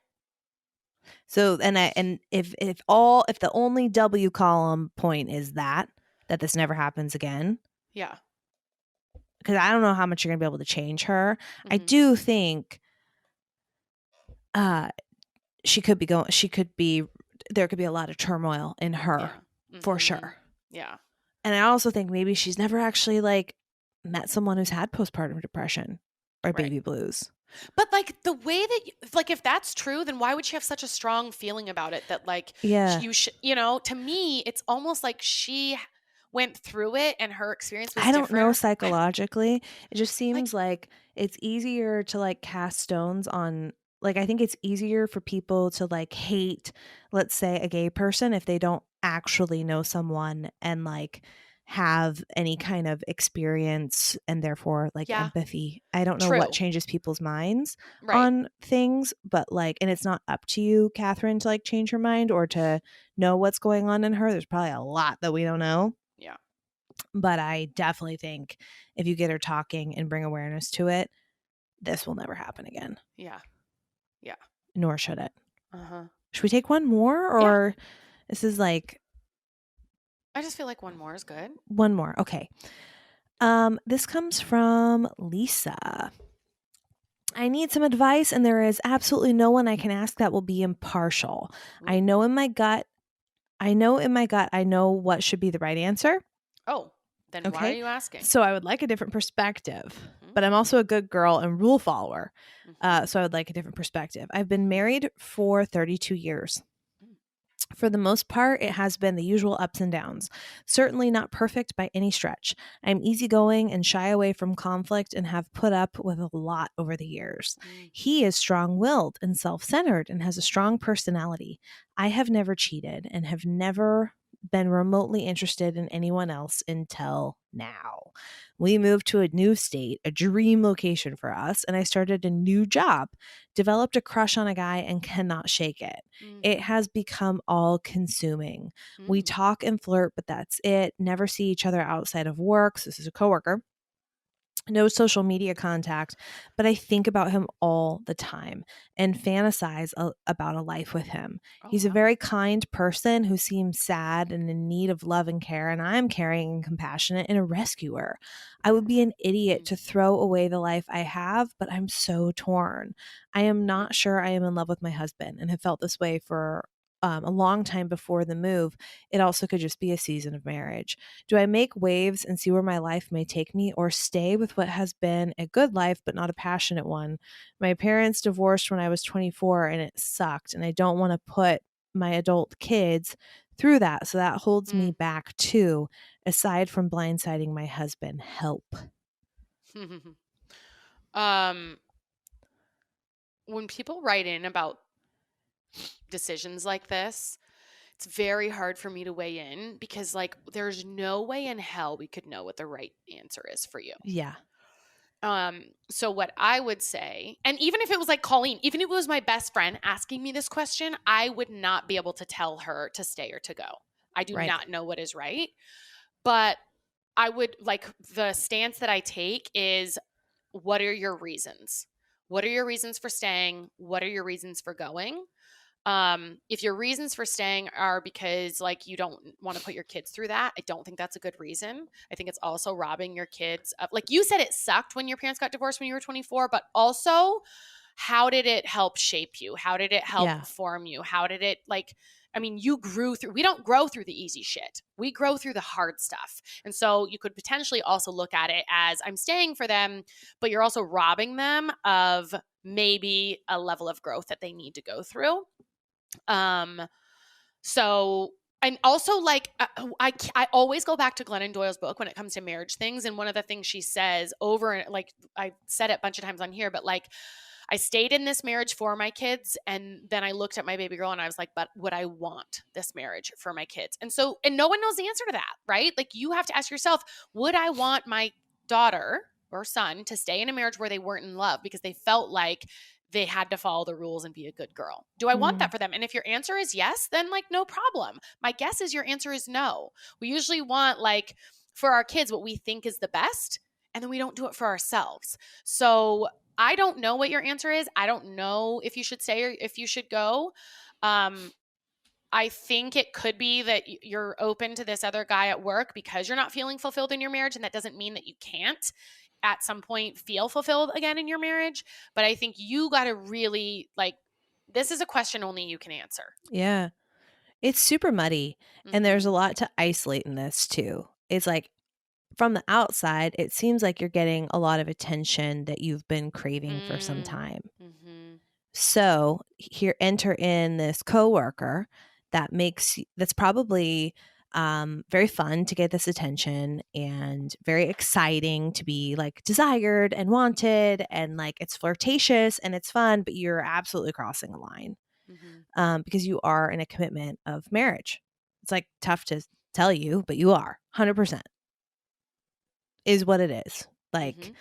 So, and if the only W column point is that this never happens again. Yeah. Because I don't know how much you're going to be able to change her. Mm-hmm. I do think there could be a lot of turmoil in her for sure. Yeah. And I also think maybe she's never actually like met someone who's had postpartum depression or baby blues. But like the way that like if that's true, then why would she have such a strong feeling about it that like you should, to me it's almost like she went through it and her experience was different. I don't know psychologically. It just seems like it's easier to like cast stones on, like, I think it's easier for people to like hate, let's say, a gay person if they don't actually know someone and like have any kind of experience and therefore like empathy. I don't know what changes people's minds on things, but like, and it's not up to you, Catherine, to like change her mind or to know what's going on in her. There's probably a lot that we don't know. Yeah. But I definitely think if you get her talking and bring awareness to it, this will never happen again. Yeah. Yeah. Nor should it. Should we take one more or this is like, I just feel like one more is good. One more. Okay. This comes from Lisa. I need some advice and there is absolutely no one I can ask that will be impartial. I know in my gut I know what should be the right answer. Oh, then why are you asking? So I would like a different perspective, but I'm also a good girl and rule follower. So I would like a different perspective. I've been married for 32 years. For the most part, it has been the usual ups and downs. Certainly not perfect by any stretch. I'm easygoing and shy away from conflict and have put up with a lot over the years. He is strong-willed and self-centered and has a strong personality. I have never cheated and have never been remotely interested in anyone else until now. We moved to a new state, a dream location for us, and I started a new job, developed a crush on a guy and cannot shake it. It has become all consuming. We talk and flirt, but that's it. Never see each other outside of work. So this is a coworker. No social media contact, but I think about him all the time and fantasize about a life with him. He's a very kind person who seems sad and in need of love and care, and I'm caring and compassionate and a rescuer. I would be an idiot to throw away the life I have, but I'm so torn. I am not sure I am in love with my husband and have felt this way for a long time before the move. It also could just be a season of marriage. Do I make waves and see where my life may take me, or stay with what has been a good life but not a passionate one? My parents divorced when I was 24 and it sucked, and I don't want to put my adult kids through that, so that holds me back too, aside from blindsiding my husband. Help. When people write in about decisions like this, it's very hard for me to weigh in because like there's no way in hell we could know what the right answer is for you. Yeah. So what I would say, and even if it was like Colleen, even if it was my best friend asking me this question, I would not be able to tell her to stay or to go. I do not know what is right. But I would like the stance that I take is, what are your reasons? What are your reasons for staying? What are your reasons for going? If your reasons for staying are because like you don't want to put your kids through that, I don't think that's a good reason. I think it's also robbing your kids of, like you said, it sucked when your parents got divorced when you were 24, but also how did it help shape you? How did it help form you? How did it you grew through, we don't grow through the easy shit. We grow through the hard stuff. And so you could potentially also look at it as, I'm staying for them, but you're also robbing them of maybe a level of growth that they need to go through. So, and also like, I always go back to Glennon Doyle's book when it comes to marriage things. And one of the things she says over, and like, I said it a bunch of times on here, but like, I stayed in this marriage for my kids. And then I looked at my baby girl and I was like, but would I want this marriage for my kids? And so, and no one knows the answer to that, right? Like you have to ask yourself, would I want my daughter or son to stay in a marriage where they weren't in love because they felt like they had to follow the rules and be a good girl? Do I want that for them? And if your answer is yes, then like no problem. My guess is your answer is no. We usually want like for our kids what we think is the best, and then we don't do it for ourselves. So I don't know what your answer is. I don't know if you should stay or if you should go. I think it could be that you're open to this other guy at work because you're not feeling fulfilled in your marriage, and that doesn't mean that you can't at some point feel fulfilled again in your marriage. But I think you got to really like, this is a question only you can answer. Yeah. It's super muddy. And there's a lot to isolate in this too. It's like from the outside, it seems like you're getting a lot of attention that you've been craving for some time. So here, enter in this coworker that's probably very fun to get this attention and very exciting to be like desired and wanted, and like it's flirtatious and it's fun, but you're absolutely crossing a line because you are in a commitment of marriage. It's like tough to tell you, but you are 100% is what it is. Like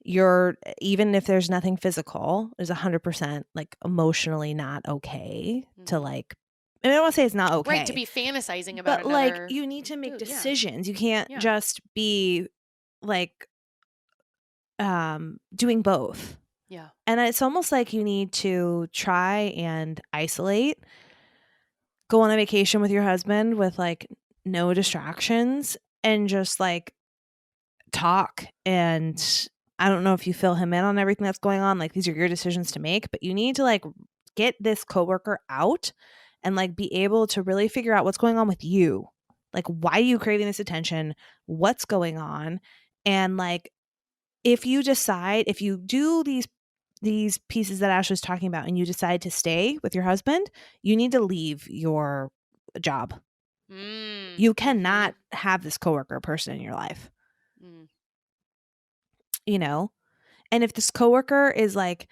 you're, even if there's nothing physical, is 100% like emotionally not okay to like, I mean, I don't want to say it's not okay. Right, to be fantasizing about it. But like you need to make decisions. You can't just be like doing both. Yeah. And it's almost like you need to try and isolate, go on a vacation with your husband with like no distractions, and just like talk. And I don't know if you fill him in on everything that's going on. Like these are your decisions to make, but you need to like get this coworker out and like be able to really figure out what's going on with you. Like, why are you craving this attention? What's going on? And like, if you do these pieces that Ash was talking about and you decide to stay with your husband, you need to leave your job. You cannot have this coworker person in your life. You know? And if this coworker is like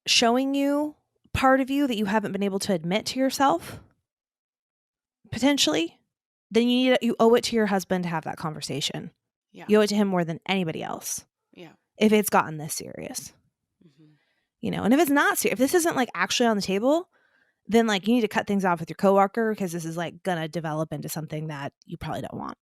showing you part of you that you haven't been able to admit to yourself, potentially, then you owe it to your husband to have that conversation. Yeah. You owe it to him more than anybody else. Yeah. If it's gotten this serious. You know, and if it's not serious, if this isn't like actually on the table, then like you need to cut things off with your coworker, because this is like gonna develop into something that you probably don't want.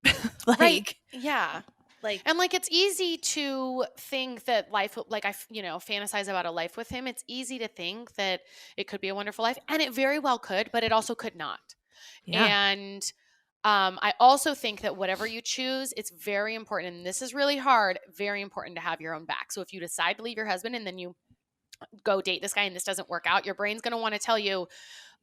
Like, right. Yeah. Like, and like, it's easy to think that life, like fantasize about a life with him. It's easy to think that it could be a wonderful life, and it very well could, but it also could not. Yeah. And I also think that whatever you choose, it's very important, and this is really hard, very important to have your own back. So if you decide to leave your husband and then you go date this guy and this doesn't work out, your brain's going to want to tell you,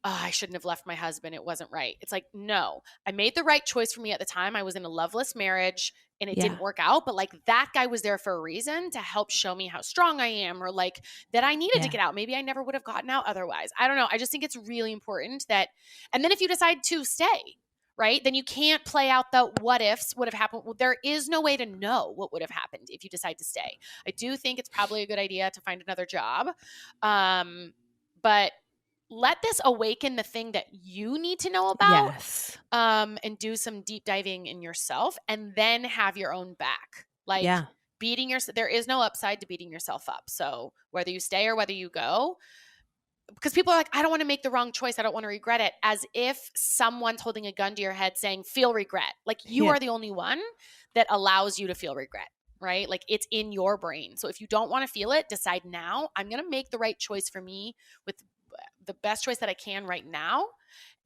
oh, I shouldn't have left my husband. It wasn't right. It's like, no, I made the right choice for me at the time. I was in a loveless marriage and it didn't work out. But like, that guy was there for a reason, to help show me how strong I am, or like that I needed to get out. Maybe I never would have gotten out otherwise. I don't know. I just think it's really important that, and then if you decide to stay, right, then you can't play out the what ifs would have happened. Well, there is no way to know what would have happened if you decide to stay. I do think it's probably a good idea to find another job. But let this awaken the thing that you need to know about. Yes. And do some deep diving in yourself, and then have your own back. Like, there is no upside to beating yourself up. So whether you stay or whether you go, because people are like, I don't want to make the wrong choice. I don't want to regret it. As if someone's holding a gun to your head saying, feel regret. Like you are the only one that allows you to feel regret, right? Like it's in your brain. So if you don't want to feel it, decide now, I'm going to make the right choice for me with the best choice that I can right now.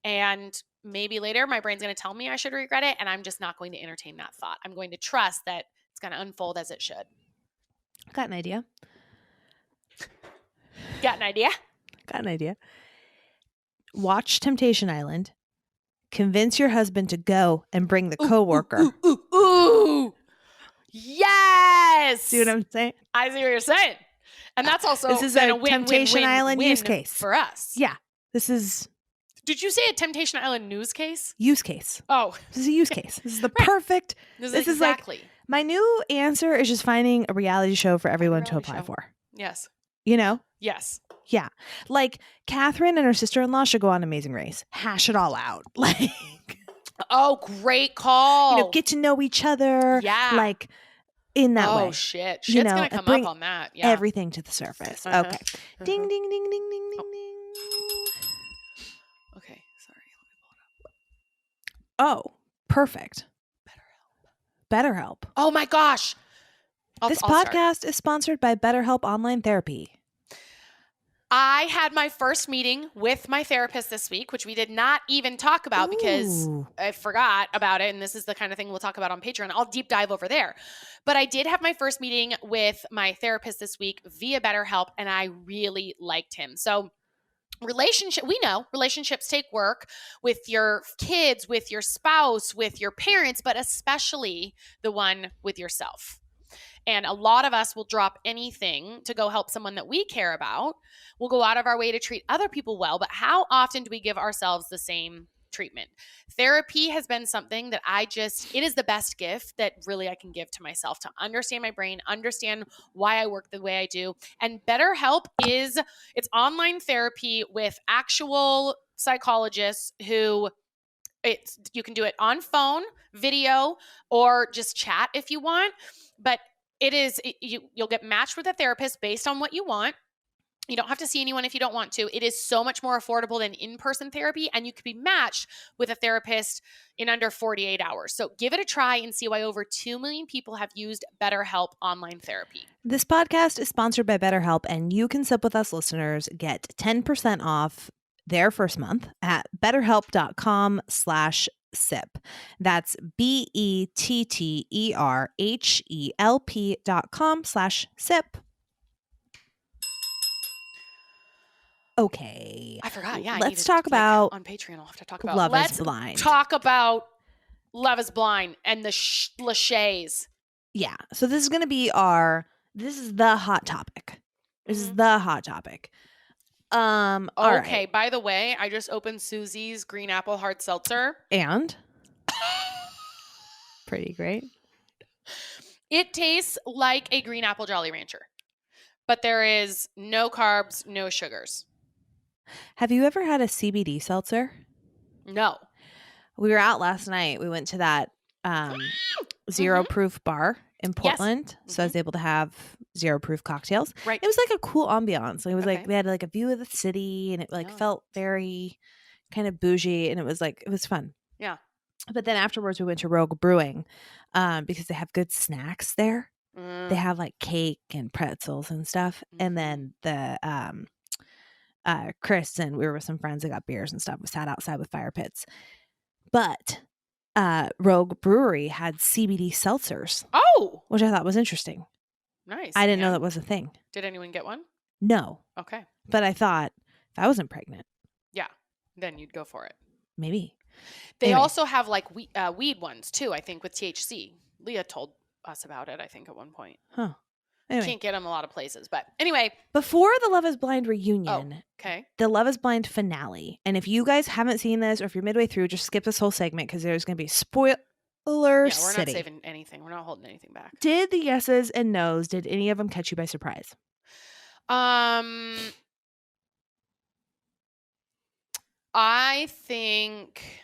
And maybe later my brain's going to tell me I should regret it. And I'm just not going to entertain that thought. I'm going to trust that it's going to unfold as it should. Got an idea. Got an idea? Got an idea. Watch Temptation Island. Convince your husband to go and bring the coworker. Ooh. Yes. See what I'm saying? I see what you're saying. And that's also this is a win, Temptation Island use case for us. Yeah. This is. Did you say a Temptation Island news case? Use case. Oh. This is a use case. This is the perfect. This is exactly. Like, my new answer is just finding a reality show for everyone to apply for. Yes. You know? Yes. Yeah. Like Catherine and her sister-in-law should go on Amazing Race. Hash it all out. Like, oh, great call. You know, get to know each other. Yeah. Like in that way. Oh, shit. Shit's going to come up on that. Yeah. Everything to the surface. Okay. Ding, ding, ding, ding, ding, ding, ding. Okay. Sorry. Let me pull it up. Oh, perfect. BetterHelp. Oh my gosh. This podcast is sponsored by BetterHelp Online Therapy. I had my first meeting with my therapist this week, which we did not even talk about because I forgot about it. And this is the kind of thing we'll talk about on Patreon. I'll deep dive over there. But I did have my first meeting with my therapist this week via BetterHelp, and I really liked him. So we know relationships take work with your kids, with your spouse, with your parents, but especially the one with yourself. And a lot of us will drop anything to go help someone that we care about. We'll go out of our way to treat other people well, but how often do we give ourselves the same treatment? Therapy has been something that it is the best gift that really I can give to myself, to understand my brain, understand why I work the way I do. And BetterHelp it's online therapy with actual psychologists who you can do it on phone, video, or just chat if you want. But you'll get matched with a therapist based on what you want. You don't have to see anyone if you don't want to. It is so much more affordable than in-person therapy, and you could be matched with a therapist in under 48 hours. So give it a try and see why over 2 million people have used BetterHelp online therapy. This podcast is sponsored by BetterHelp, and you can Sip With Us listeners get 10% off their first month at betterhelp.com/sip. That's BETTERHELP.com/sip. Okay. I forgot. Yeah. Let's talk about on Patreon. I'll have to talk about Love is Blind. Talk about Love is Blind and the cliches. Yeah. So this is going to be this is the hot topic. This is the hot topic. Okay. Right. By the way, I just opened Susie's Green Apple Hard Seltzer. And? Pretty great. It tastes like a Green Apple Jolly Rancher, but there is no carbs, no sugars. Have you ever had a CBD seltzer? No. We were out last night. We went to that zero proof bar in Portland. Yes. So I was able to have zero proof cocktails. Right. It was like a cool ambiance. It was like, they had like a view of the city, and it felt very kind of bougie, and it was fun. Yeah. But then afterwards we went to Rogue Brewing because they have good snacks there. They have like cake and pretzels and stuff. And then the Chris and we were with some friends that got beers and stuff. We sat outside with fire pits. But Rogue Brewery had CBD seltzers. Oh! Which I thought was interesting. Nice. I didn't know that was a thing. Did anyone get one? No. Okay. But I thought if I wasn't pregnant. Yeah. Then you'd go for it. Maybe. They also have like weed ones too, I think, with THC. Leah told us about it, I think, at one point. Huh. Anyway. Can't get them a lot of places. But anyway. Before the Love is Blind reunion, okay, the Love is Blind finale. And if you guys haven't seen this, or if you're midway through, just skip this whole segment because there's going to be spoiler we're city. not saving anything. We're not holding anything back. Did the yeses and nos, did any of them catch you by surprise? I think...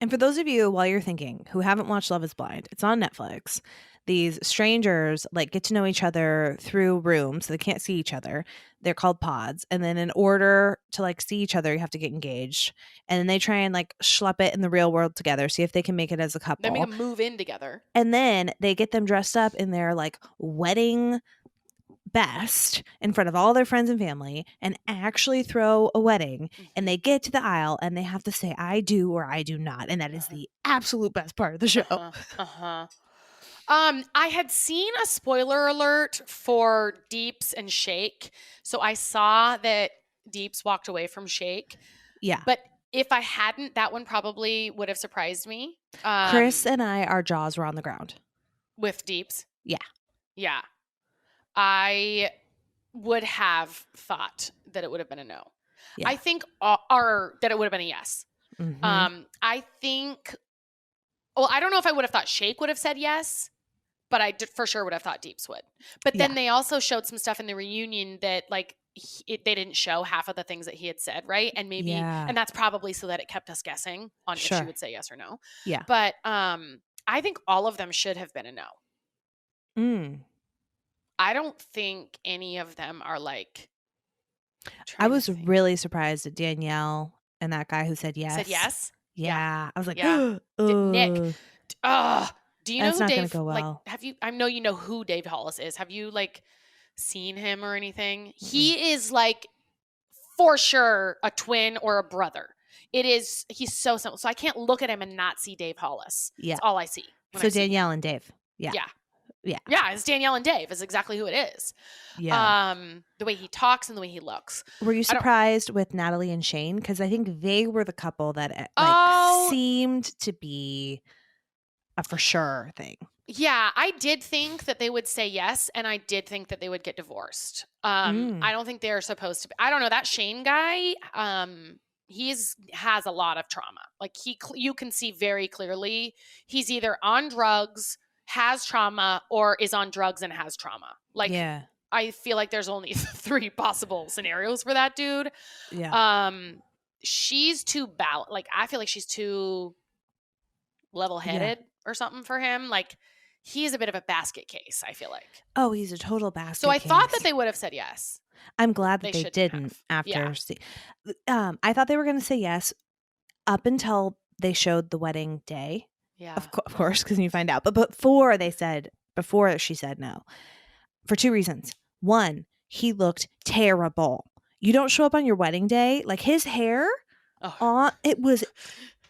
And for those of you, while you're thinking, who haven't watched Love is Blind, it's on Netflix. these strangers like get to know each other through rooms, so they can't see each other. They're called pods. And then in order to like see each other, you have to get engaged. And then they try and like schlep it in the real world together, see if they can make it as a couple. They make them move in together. And then they get them dressed up in their like wedding best in front of all their friends and family and actually throw a wedding. And they get to the aisle and they have to say, I do or I do not. And that is the absolute best part of the show. I had seen a spoiler alert for Deeps and Shake. So I saw that Deeps walked away from Shake. Yeah. But if I hadn't, that one probably would have surprised me. Chris and I, our jaws were on the ground. With Deeps? Yeah. Yeah. I would have thought that it would have been a no. Yeah. I think that it would have been a yes. Mm-hmm. I think, well, I don't know if I would have thought Shake would have said yes, but I for sure would have thought Deeps would. But then they also showed some stuff in the reunion that like they didn't show half of the things that he had said, right? And maybe, and that's probably so that it kept us guessing on if she would say yes or no. Yeah. But I think all of them should have been a no. I don't think any of them are like. I was really surprised at Danielle and that guy who said yes. Said yes? Yeah. I was like, Nick. Do you know who Dave? Go well. Like, have you? I know you know who Dave Hollis is. Have you like seen him or anything? Mm-hmm. He is like for sure a twin or a brother. He's so simple. So I can't look at him and not see Dave Hollis. Yeah, that's all I see. So Danielle and Dave. Yeah. Yeah, it's Danielle and Dave is exactly who it is. Yeah. The way he talks and the way he looks. Were you surprised with Natalie and Shane? Because I think they were the couple that seemed to be a for sure thing. Yeah, I did think that they would say yes, and I did think that they would get divorced. I don't think they're supposed to be. I don't know, that Shane guy, has a lot of trauma. Like you can see very clearly he's either on drugs, has trauma, or is on drugs and has trauma. Like, yeah. I feel like there's only 3 possible scenarios for that dude. Yeah. She's too like, I feel like she's too level-headed or something for him. Like, he's a bit of a basket case, I feel like. Oh, he's a total basket case. So I thought that they would have said yes. I'm glad that they didn't after. Yeah. I thought they were going to say yes up until they showed the wedding day. Yeah. Of course, because you find out. But before she said no, for 2 reasons. One, he looked terrible. You don't show up on your wedding day. Like his hair, it was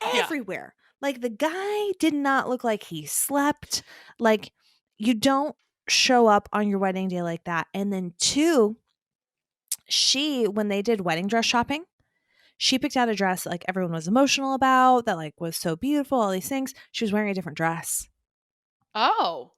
everywhere. Like the guy did not look like he slept. Like you don't show up on your wedding day like that. And then 2, when they did wedding dress shopping, she picked out a dress that like everyone was emotional about, that like was so beautiful, all these things. She was wearing a different dress. Oh.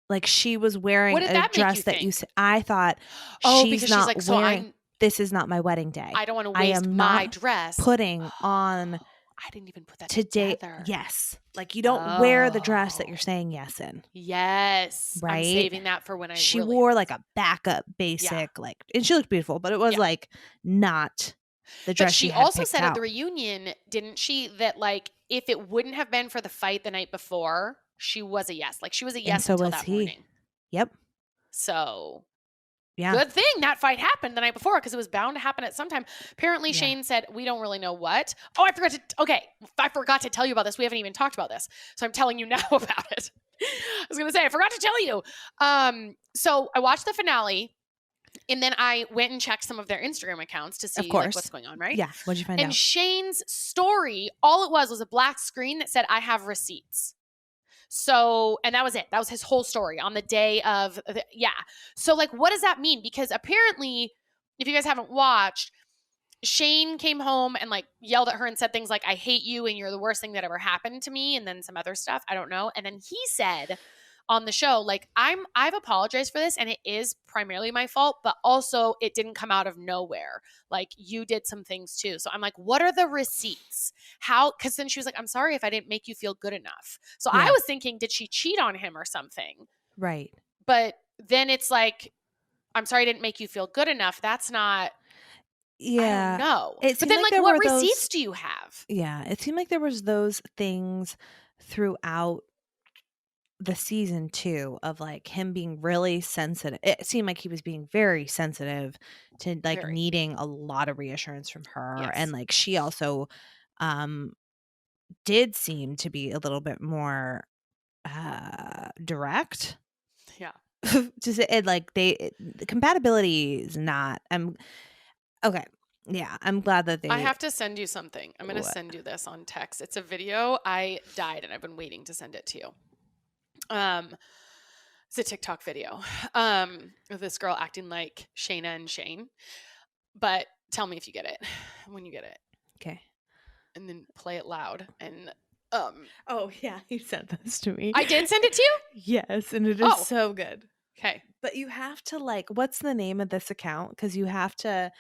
Like she was wearing a dress that you said. I thought, she's like, this is not my wedding day. I don't want to waste my dress. Putting on. I didn't even put that together. Yes. Like you don't wear the dress that you're saying yes in. Yes. Right. I'm saving that for when she wore like a backup basic, and she looked beautiful, but it was like not the dress she also said at the reunion, didn't she, that like if it wouldn't have been for the fight the night before, she was a yes. Like she was a yes until that morning. Yep. So good thing that fight happened the night before, because it was bound to happen at some time. Apparently Shane said, we don't really know what. Oh, I forgot to tell you about this. We haven't even talked about this. So I'm telling you now about it. I was going to say, I forgot to tell you. So I watched the finale. And then I went and checked some of their Instagram accounts to see like, what's going on, right? Yeah. What'd you find out? And Shane's story, all it was a black screen that said, I have receipts. So, and that was it. That was his whole story on the day of, So like, what does that mean? Because apparently, if you guys haven't watched, Shane came home and like yelled at her and said things like, I hate you and you're the worst thing that ever happened to me. And then some other stuff. I don't know. And then he said on the show, like, I've apologized for this and it is primarily my fault, but also it didn't come out of nowhere. Like you did some things too. So I'm like, what are the receipts? How? Because then she was like, I'm sorry if I didn't make you feel good enough. So I was thinking, did she cheat on him or something? Right. But then it's like, I'm sorry I didn't make you feel good enough. That's not. Yeah. I don't know. But then like what receipts do you have? Yeah. It seemed like there was those things throughout the season 2 of like him being really sensitive. It seemed like he was being very sensitive to like needing a lot of reassurance from her. And like she also did seem to be a little bit more direct. Yeah. Just it like the compatibility is not. Okay. Yeah, I'm glad that I have to send you something. I'm going to send you this on text. It's a video. I died and I've been waiting to send it to you. It's a TikTok video of this girl acting like Shayna and Shane. But tell me if you get it when you get it. Okay. And then play it loud. And oh yeah, you sent this to me. I did send it to you? Yes, and it is so good. Okay. But you have to like, what's the name of this account? Because you have to,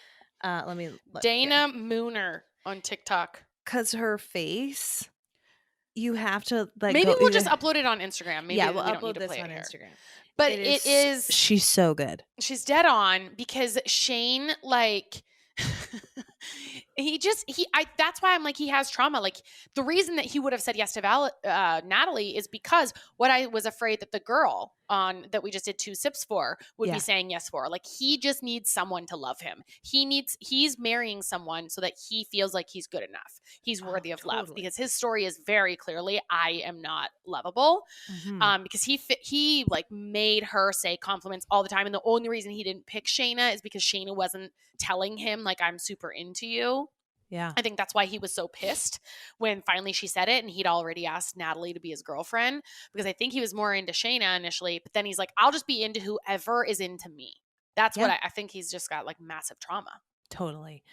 let me look. Dana Mooner on TikTok. Because her face, you have to like. Maybe we'll just upload it on Instagram. Maybe we'll upload this on Instagram. But it is. She's so good. She's dead on because Shane, like. That's why I'm like, he has trauma. Like the reason that he would have said yes to Natalie is because what I was afraid that the girl that we just did 2 sips for would be saying yes for. Like he just needs someone to love him. He's marrying someone so that he feels like he's good enough. He's worthy of love because his story is very clearly, I am not lovable. Because he like made her say compliments all the time. And the only reason he didn't pick Shayna is because Shayna wasn't telling him like, I'm super into you. Yeah. I think that's why he was so pissed when finally she said it and he'd already asked Natalie to be his girlfriend, because I think he was more into Shayna initially, but then he's like, I'll just be into whoever is into me. That's what I think he's just got like massive trauma. Totally.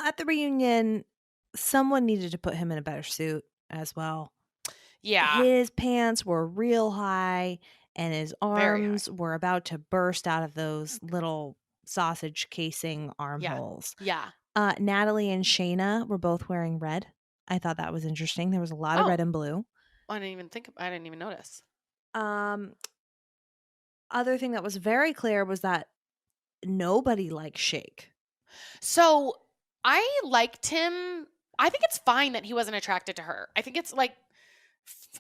At the reunion, someone needed to put him in a better suit as well. Yeah. His pants were real high and his arms were about to burst out of those little sausage casing armholes. Yeah. Natalie and Shayna were both wearing red. I thought that was interesting. There was a lot of red and blue. I didn't even notice. Other thing that was very clear was that nobody likes Shake. So I liked him. I think it's fine that he wasn't attracted to her. I think it's like,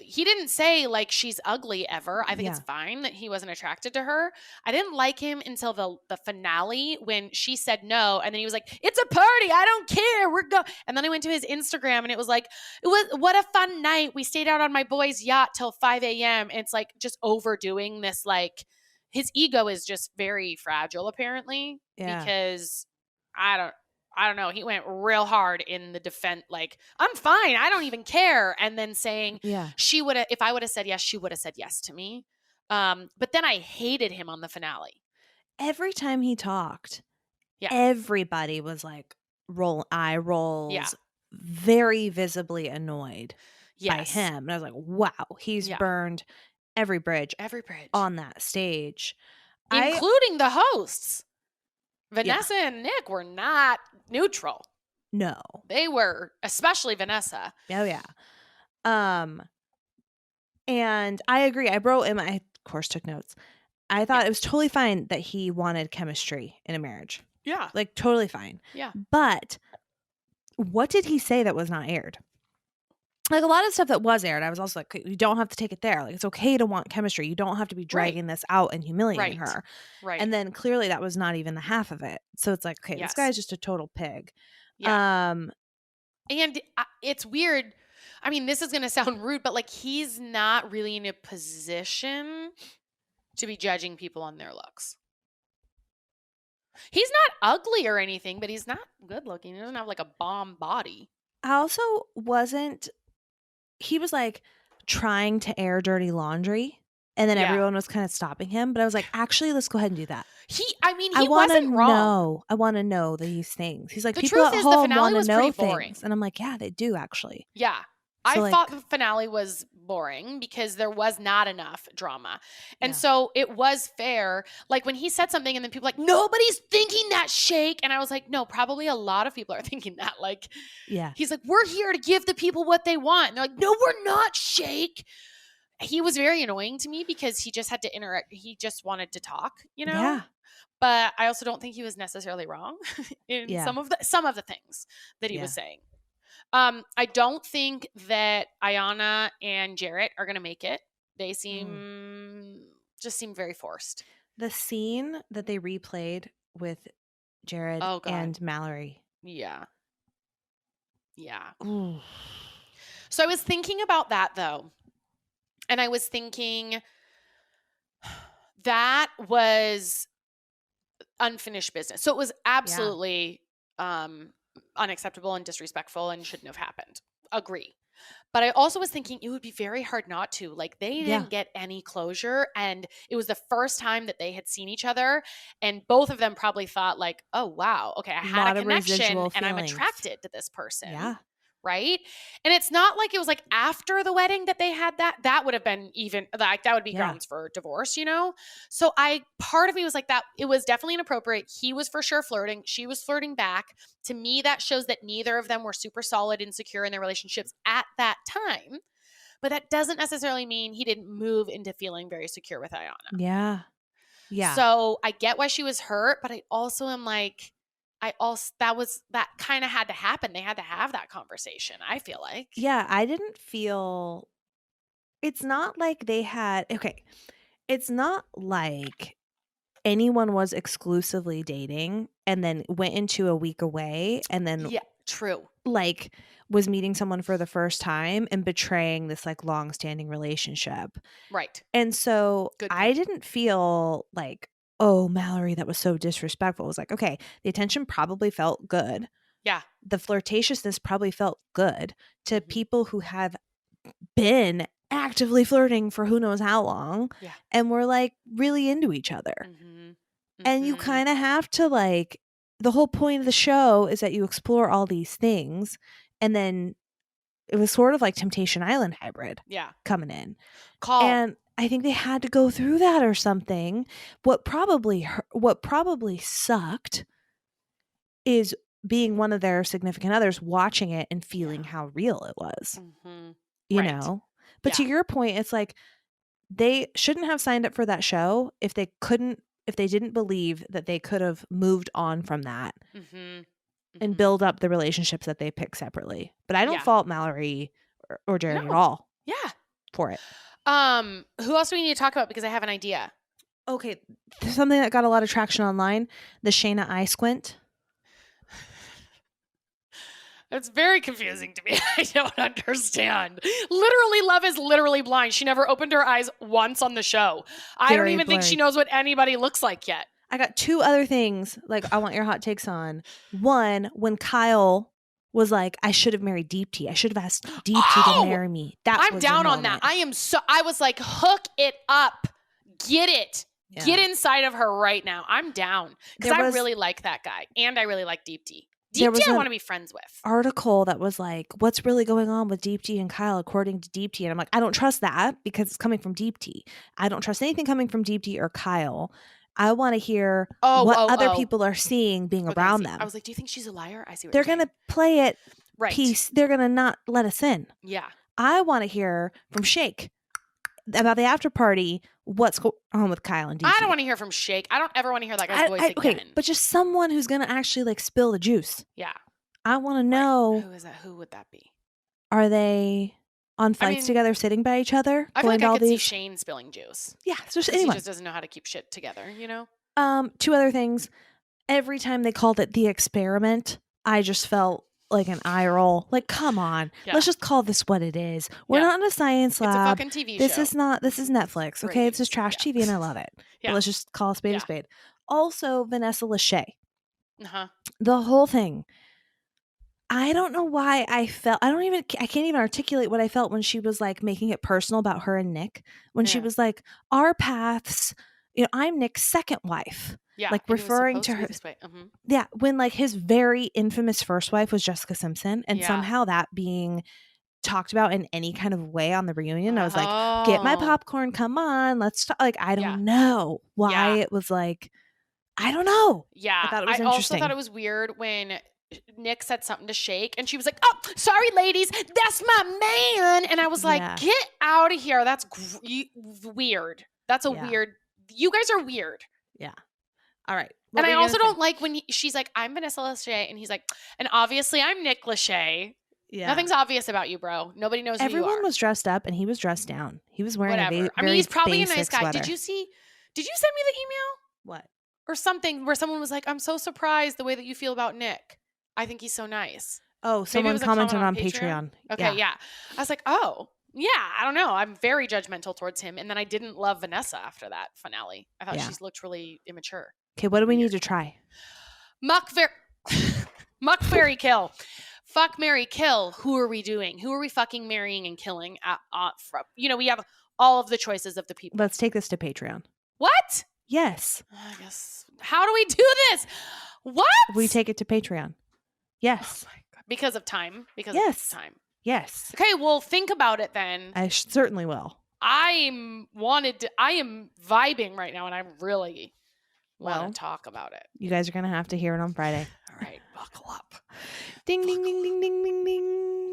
he didn't say like she's ugly ever. I think it's fine that he wasn't attracted to her. I didn't like him until the finale when she said no, and then he was like, "It's a party. I don't care. We're go." And then I went to his Instagram, and it was like, what a fun night. We stayed out on my boy's yacht till 5 a.m. And it's like just overdoing this. Like his ego is just very fragile, apparently, because I don't know. He went real hard in the defense. Like, I'm fine. I don't even care. And then saying, she would have, if I would have said yes, she would have said yes to me. But then I hated him on the finale. Every time he talked, everybody was like eye rolls, very visibly annoyed by him. And I was like, wow, he's burned every bridge on that stage. Including the hosts. Vanessa and Nick were not neutral. No. They were, especially Vanessa. Oh, yeah. And I agree. I wrote in I, of course, took notes. I thought it was totally fine that he wanted chemistry in a marriage. Yeah. Like, totally fine. Yeah. But what did he say that was not aired? Like, a lot of stuff that was aired, I was also like, you don't have to take it there. Like, it's okay to want chemistry. You don't have to be dragging this out and humiliating her. Right. And then clearly that was not even the half of it. So it's like, okay, this guy's just a total pig. Yeah. And it's weird. I mean, this is going to sound rude, but like, he's not really in a position to be judging people on their looks. He's not ugly or anything, but he's not good looking. He doesn't have like a bomb body. I also wasn't. He was like trying to air dirty laundry, and then everyone was kind of stopping him. But I was like, actually, let's go ahead and do that. He wasn't wrong. I want to know these things. He's like, the people truth at is, home the finale want was to know pretty boring. things, and I'm like, yeah, they do actually. Yeah. So I thought the finale was boring because there was not enough drama. And Yeah. so it was fair. Like when he said something and then people were like, nobody's thinking that, Shake. And I was like, no, probably a lot of people are thinking that. Like, Yeah. he's like, we're here to give the people what they want. And they're like, no, we're not, Shake. He was very annoying to me because he just had to interact. He just wanted to talk, you know? Yeah. But I also don't think he was necessarily wrong in some of the things that he was saying. I don't think that Ayanna and Jarrett are going to make it. They seem very forced. The scene that they replayed with Jared and Mallory. Yeah. Yeah. Ooh. So I was thinking about that, though. And I was thinking that was unfinished business. So it was absolutely unacceptable and disrespectful and shouldn't have happened. Agree. But I also was thinking it would be very hard not to. Like, they didn't get any closure, and it was the first time that they had seen each other, and both of them probably thought, like, oh, wow, okay, I had a connection, and I'm attracted to this person. Yeah. Right? And it's not like it was like after the wedding that they had that would have been even like that would be grounds for divorce, you know? So part of me was like that it was definitely inappropriate. He was for sure flirting. She was flirting back. To me, that shows that neither of them were super solid and secure in their relationships at that time. But that doesn't necessarily mean he didn't move into feeling very secure with Ayanna. Yeah. Yeah. So I get why she was hurt, but I also am like, that kind of had to happen. They had to have that conversation, I feel like. Yeah, I didn't feel, it's not like they had, okay, it's not like anyone was exclusively dating and then went into a week away and then true, like was meeting someone for the first time and betraying this like long-standing relationship. Right. And so I didn't feel like, oh, Mallory, that was so disrespectful. It was like, okay, the attention probably felt good. Yeah. The flirtatiousness probably felt good to people who have been actively flirting for who knows how long. Yeah. And we're like really into each other. And you kind of have to like, the whole point of the show is that you explore all these things. And then it was sort of like Temptation Island hybrid coming in. Coll. And I think they had to go through that or something. What probably sucked is being one of their significant others, watching it and feeling how real it was. You know? But to your point, it's like they shouldn't have signed up for that show if they didn't believe that they could have moved on from that and build up the relationships that they pick separately. But I don't fault Mallory or Jared at all. Yeah. For it. Who else do we need to talk about? Because I have an idea. Okay. Something that got a lot of traction online, the Shayna eye squint. It's very confusing to me. I don't understand. Literally, Love is literally blind. She never opened her eyes once on the show. I don't even think she knows what anybody looks like yet. I got two other things like I want your hot takes on. One, when Kyle was like, I should have married Deep Tea. I should have asked Deep Tea to marry me. I'm down on that. I was like, hook it up. Get it. Yeah. Get inside of her right now. I'm down. Because I really like that guy. And I really like Deep Tea. Deep Tea I want to be friends with. Article that was like, what's really going on with Deep Tea and Kyle according to Deep Tea? And I'm like, I don't trust that because it's coming from Deep Tea. I don't trust anything coming from Deep Tea or Kyle. I want to hear what other people are seeing being around them. I was like, do you think she's a liar? I see what they're going to play it piece. They're going to not let us in. Yeah. I want to hear from Shake about the after party. What's going on with Kyle and Deep Tea? I don't want to hear from Shake. I don't ever want to hear that guy's voice again. Okay, but just someone who's going to actually like spill the juice. Yeah. I want to know. Who is that? Who would that be? Are they on flights together, sitting by each other? I feel like I could see Shane spilling juice. Yeah, just anyone. He just doesn't know how to keep shit together, you know? Two other things. Every time they called it the experiment, I just felt like an eye roll. Like, come on. Yeah. Let's just call this what it is. We're not in a science lab. It's a fucking TV show. This is Netflix. Okay. This is trash TV and I love it. But let's just call a spade a spade. Also, Vanessa Lachey. The whole thing. I don't know why I can't even articulate what I felt when she was like making it personal about her and Nick. When she was like, our paths, I'm Nick's second wife. Yeah. Like referring to her. Yeah. When like his very infamous first wife was Jessica Simpson and somehow that being talked about in any kind of way on the reunion, I was like, get my popcorn. Come on. Let's talk. Like, I don't know why it was like, I don't know. Yeah. I thought it was interesting. Also thought it was weird when Nick said something to Shake and she was like, oh, sorry, ladies. That's my man. And I was like, get out of here. That's weird. That's a weird. You guys are weird. Yeah. All right. And I also don't like when she's like, I'm Vanessa Lachey. And he's like, and obviously I'm Nick Lachey. Yeah. Nothing's obvious about you, bro. Nobody knows who you are. Everyone was dressed up and he was dressed down. He was wearing a very I mean, he's probably a nice guy. sweater. Did you send me the email? What? Or something where someone was like, I'm so surprised the way that you feel about Nick. I think he's so nice. Oh, someone commented on Patreon. Okay, yeah. I was like, oh, yeah, I don't know. I'm very judgmental towards him. And then I didn't love Vanessa after that finale. I thought she looked really immature. Okay, what do we need to try? Muck, fairy, kill. Fuck, marry, kill. Who are we doing? Who are we fucking marrying and killing? We have all of the choices of the people. Let's take this to Patreon. What? Yes. I guess. How do we do this? What? We take it to Patreon. Yes. Oh my God. Because of time. Of time. Yes. Okay, well, think about it then. I certainly will. I am vibing right now, and I really want to talk about it. You guys are going to have to hear it on Friday. All right, buckle up. Ding, ding, ding, ding, ding, ding, ding.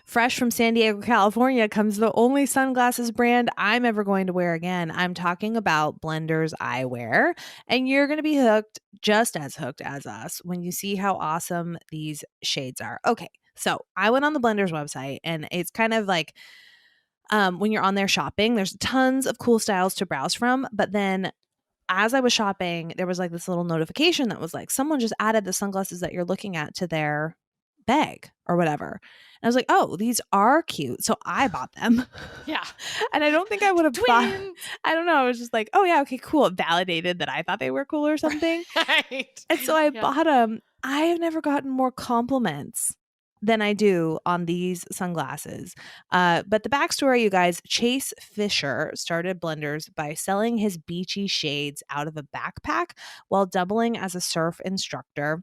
Fresh from San Diego, California comes the only sunglasses brand I'm ever going to wear again. I'm talking about Blenders Eyewear, and you're going to be just as hooked as us when you see how awesome these shades are. Okay, so I went on the Blenders website, and it's kind of like when you're on there shopping, there's tons of cool styles to browse from, but then as I was shopping, there was like this little notification that was like, someone just added the sunglasses that you're looking at to their bag or whatever. And I was like, oh, these are cute. So I bought them. Yeah. And I don't think I would have thought, I don't know. I was just like, oh yeah, okay, cool. It validated that I thought they were cool or something. Right. And so I bought them. I have never gotten more compliments than I do on these sunglasses. But the backstory, you guys, Chase Fisher started Blenders by selling his beachy shades out of a backpack while doubling as a surf instructor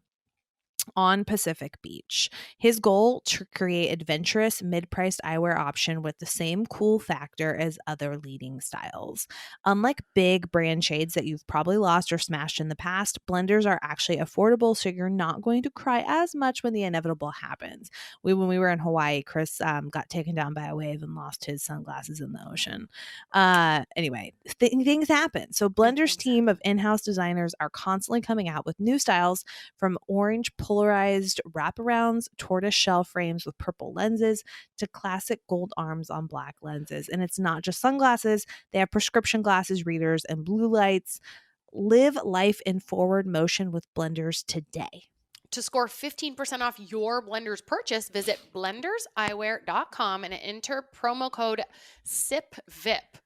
on Pacific Beach. His goal to create adventurous mid-priced eyewear option with the same cool factor as other leading styles. Unlike big brand shades that you've probably lost or smashed in the past, Blenders are actually affordable, so you're not going to cry as much when the inevitable happens. When we were in Hawaii, Chris got taken down by a wave and lost his sunglasses in the ocean. Anyway, things happen. So Blenders' team of in-house designers are constantly coming out with new styles, from orange polarized wraparounds, tortoise shell frames with purple lenses, to classic gold arms on black lenses. And it's not just sunglasses. They have prescription glasses, readers, and blue lights. Live life in forward motion with Blenders today. To score 15% off your Blenders purchase, visit blenderseyewear.com and enter promo code SIPVIP.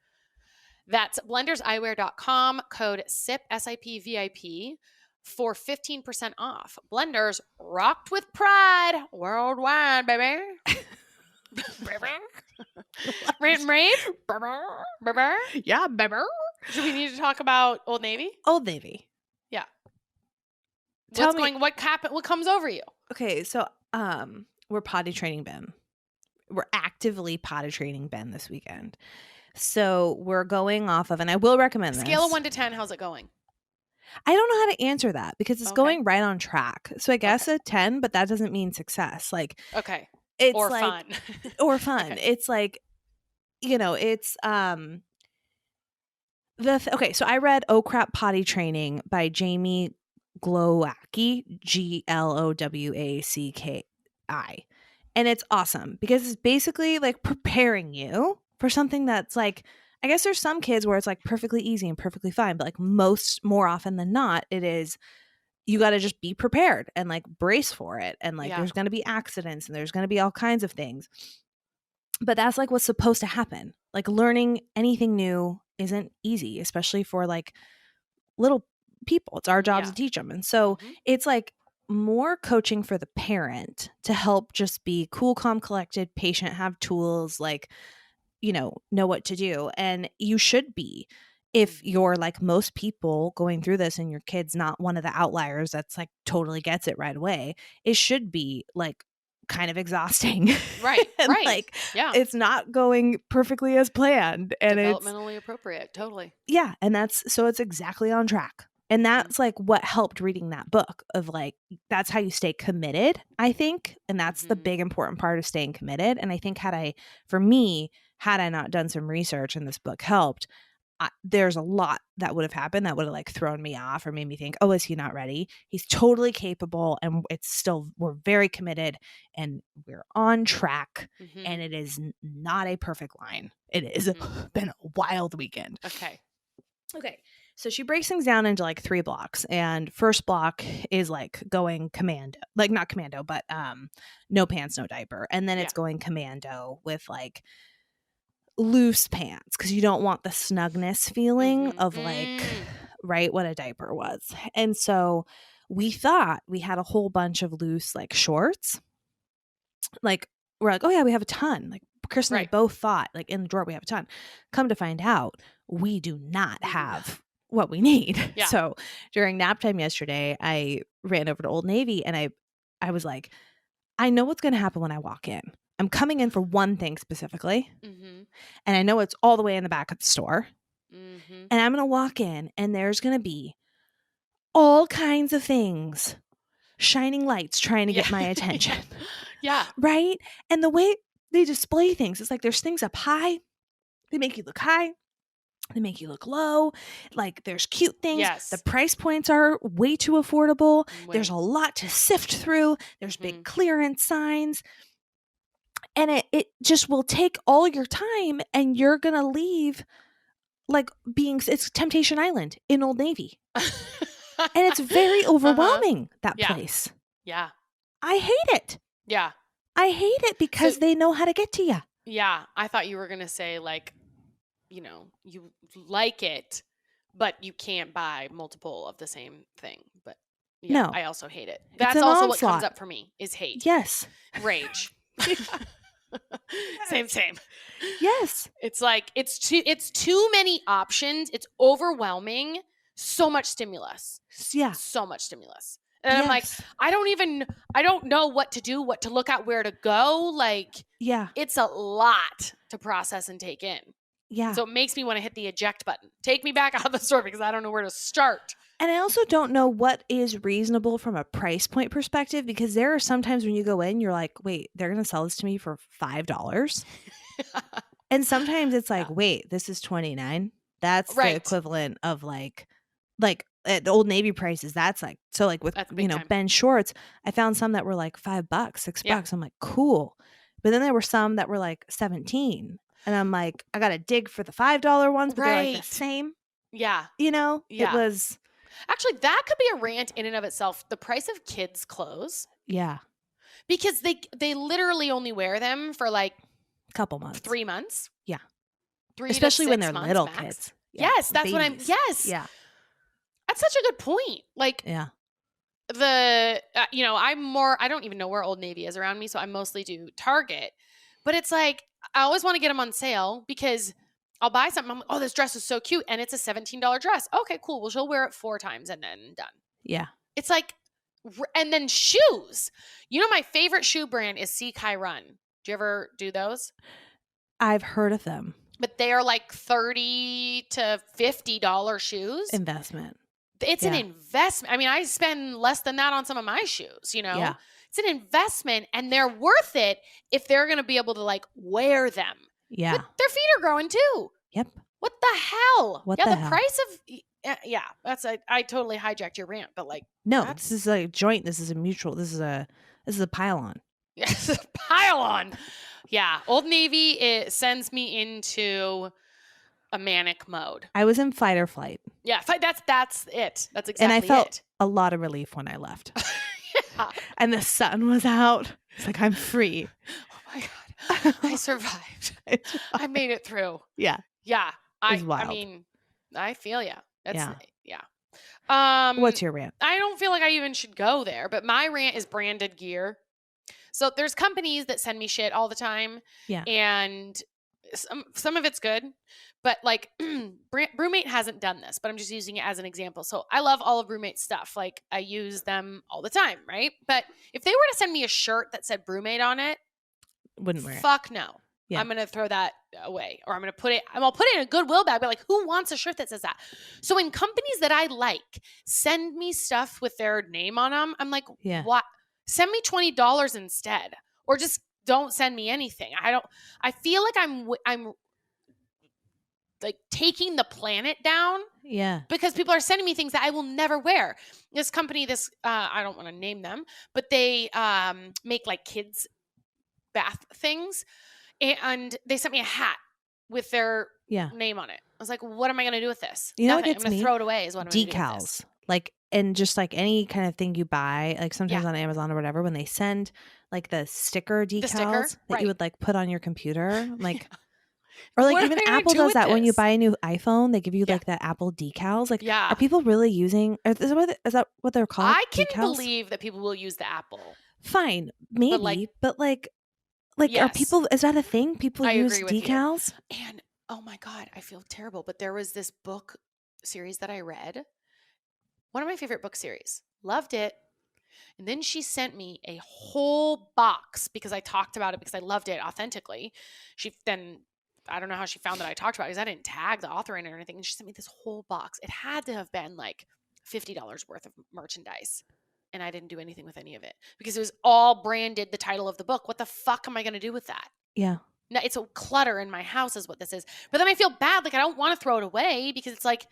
That's blenderseyewear.com, code SIP, SIPVIP, for 15% off. Blenders, rocked with pride worldwide, baby. Yeah, baby. Do we need to talk about Old Navy? Old Navy. Yeah. What comes over you? Okay, so we're potty training Ben. We're actively potty training Ben this weekend. So we're going off of, and I will recommend this. Scale of 1 to 10, how's it going? I don't know how to answer that because it's going right on track. So I guess a 10, but that doesn't mean success. Like, okay. It's or like, fun. Or fun. Okay. It's like, it's so I read Oh Crap Potty Training by Jamie Glowacki, Glowacki. And it's awesome because it's basically like preparing you for something that's like, I guess there's some kids where it's like perfectly easy and perfectly fine, but like more often than not, it is, you got to just be prepared and like brace for it. And like, there's going to be accidents and there's going to be all kinds of things, but that's like what's supposed to happen. Like learning anything new isn't easy, especially for like little people. It's our job to teach them. And so it's like more coaching for the parent to help just be cool, calm, collected, patient, have tools, like, know what to do. And you should be, if you're like most people going through this and your kid's not one of the outliers that's like totally gets it right away, it should be like kind of exhausting. Right. Right. Like, it's not going perfectly as planned. And developmentally appropriate. Totally. Yeah. And so it's exactly on track. And that's like what helped reading that book of like, that's how you stay committed, I think. And that's the big important part of staying committed. And I think had I not done some research and this book helped, there's a lot that would have happened that would have like thrown me off or made me think, oh, is he not ready? He's totally capable, and we're very committed and we're on track. And it is not a perfect line. It has been a wild weekend. Okay. So she breaks things down into like 3 blocks, and first block is like going commando, like not commando, but no pants, no diaper. And then it's going commando with like loose pants, because you don't want the snugness feeling of like, right, what a diaper was. And so we thought we had a whole bunch of loose like shorts. Like we're like, oh yeah, we have a ton. Like Chris and I both thought like in the drawer we have a ton. Come to find out, we do not have what we need. Yeah. So during nap time yesterday, I ran over to Old Navy and I was like, I know what's going to happen when I walk in. I'm coming in for one thing specifically. And I know it's all the way in the back of the store. And I'm going to walk in and there's going to be all kinds of things, shining lights trying to get my attention. Yeah. Right? And the way they display things, it's like there's things up high. They make you look high. They make you look low. Like there's cute things. Yes. The price points are way too affordable. There's a lot to sift through. There's big clearance signs. And it just will take all your time, and you're going to leave like it's Temptation Island in Old Navy. And it's very overwhelming, that place. Yeah. I hate it. Yeah. I hate it because they know how to get to you. Yeah. I thought you were going to say like, you like it, but you can't buy multiple of the same thing. But no, I also hate it. That's also what comes up for me is hate. Yes. Rage. Same. Yes. It's like it's too many options. It's overwhelming. So much stimulus. Yeah. So much stimulus. And I'm like, I don't know what to do, what to look at, where to go. Like, it's a lot to process and take in. Yeah. So it makes me want to hit the eject button. Take me back out of the store because I don't know where to start. And I also don't know what is reasonable from a price point perspective, because there are sometimes when you go in, you're like, wait, they're going to sell this to me for $5. And sometimes it's like, wait, this is $29. That's the equivalent of like at the Old Navy prices. That's like, so like with, Ben shorts, I found some that were like $5, $6. I'm like, cool. But then there were some that were like 17. And I'm like, I got to dig for the $5 ones, but they're like the same. Yeah. It was. Actually, that could be a rant in and of itself. The price of kids' clothes. Yeah. Because they literally only wear them for like a couple months. 3 months. Yeah. 3 Especially to 6 when they're months little max. kids. Yeah, yes, that's babies. What I'm. Yes. Yeah. That's such a good point. Like, yeah. I don't even know where Old Navy is around me, so I mostly do Target. But it's like, I always want to get them on sale because I'll buy something. I'm like, oh, this dress is so cute. And it's a $17 dress. Okay, cool. Well, she'll wear it 4 times and then done. Yeah. It's like, and then shoes. My favorite shoe brand is Seek High Run. Do you ever do those? I've heard of them. But they are like $30 to $50 shoes. Investment. It's an investment. I mean, I spend less than that on some of my shoes, Yeah. It's an investment, and they're worth it if they're going to be able to like wear them. Yeah. But their feet are growing too. Yep. What the hell? What the hell? Price of that's I totally hijacked your rant, but like no, this is a joint. This is a mutual. This is a pile on. Yes, a pile on. Yeah, Old Navy, it sends me into a manic mode. I was in fight or flight. Yeah, that's it. That's exactly it. And I felt a lot of relief when I left. Yeah. And the sun was out. It's like, I'm free. Oh my God. I survived. I made it through. Yeah. Yeah. It was wild. I mean, I feel ya. Yeah. What's your rant? I don't feel like I even should go there, but my rant is branded gear. So there's companies that send me shit all the time. Yeah. And some of it's good, but like Brewmate hasn't done this, but I'm just using it as an example. So I love all of Brewmate stuff. Like I use them all the time, right? But if they were to send me a shirt that said Brewmate on it, wouldn't wear it. Fuck no. Yeah. I'm going to throw that away, or I'll put it in a Goodwill bag, but like, who wants a shirt that says that? So when companies that I like send me stuff with their name on them, I'm like, what? Send me $20 instead, or just don't send me anything. I feel like I'm like taking the planet down. Yeah. Because people are sending me things that I will never wear. This company, I don't want to name them, but they make like kids bath things. And they sent me a hat with their name on it. I was like, what am I going to do with this? You know what Nothing. I'm gets going to me? throw it away is what I'm going to do with Decals. this. Like, and just like any kind of thing you buy, like sometimes on Amazon or whatever, when they send like the sticker decals that you would like put on your computer, I'm like, or like even Apple does that when you buy a new iPhone, they give you like that Apple decals. Like, are people really using? Is that what they're called? I can believe that people will use the Apple. Fine, maybe, but like are people? Is that a thing? People use decals? And oh my God, I feel terrible. But there was this book series that I read. One of my favorite book series. Loved it. And then she sent me a whole box because I talked about it because I loved it authentically. I don't know how she found that I talked about it because I didn't tag the author in it or anything. And she sent me this whole box. It had to have been like $50 worth of merchandise. And I didn't do anything with any of it because it was all branded the title of the book. What the fuck am I going to do with that? Yeah. No, it's a clutter in my house is what this is. But then I feel bad. Like I don't want to throw it away because it's like,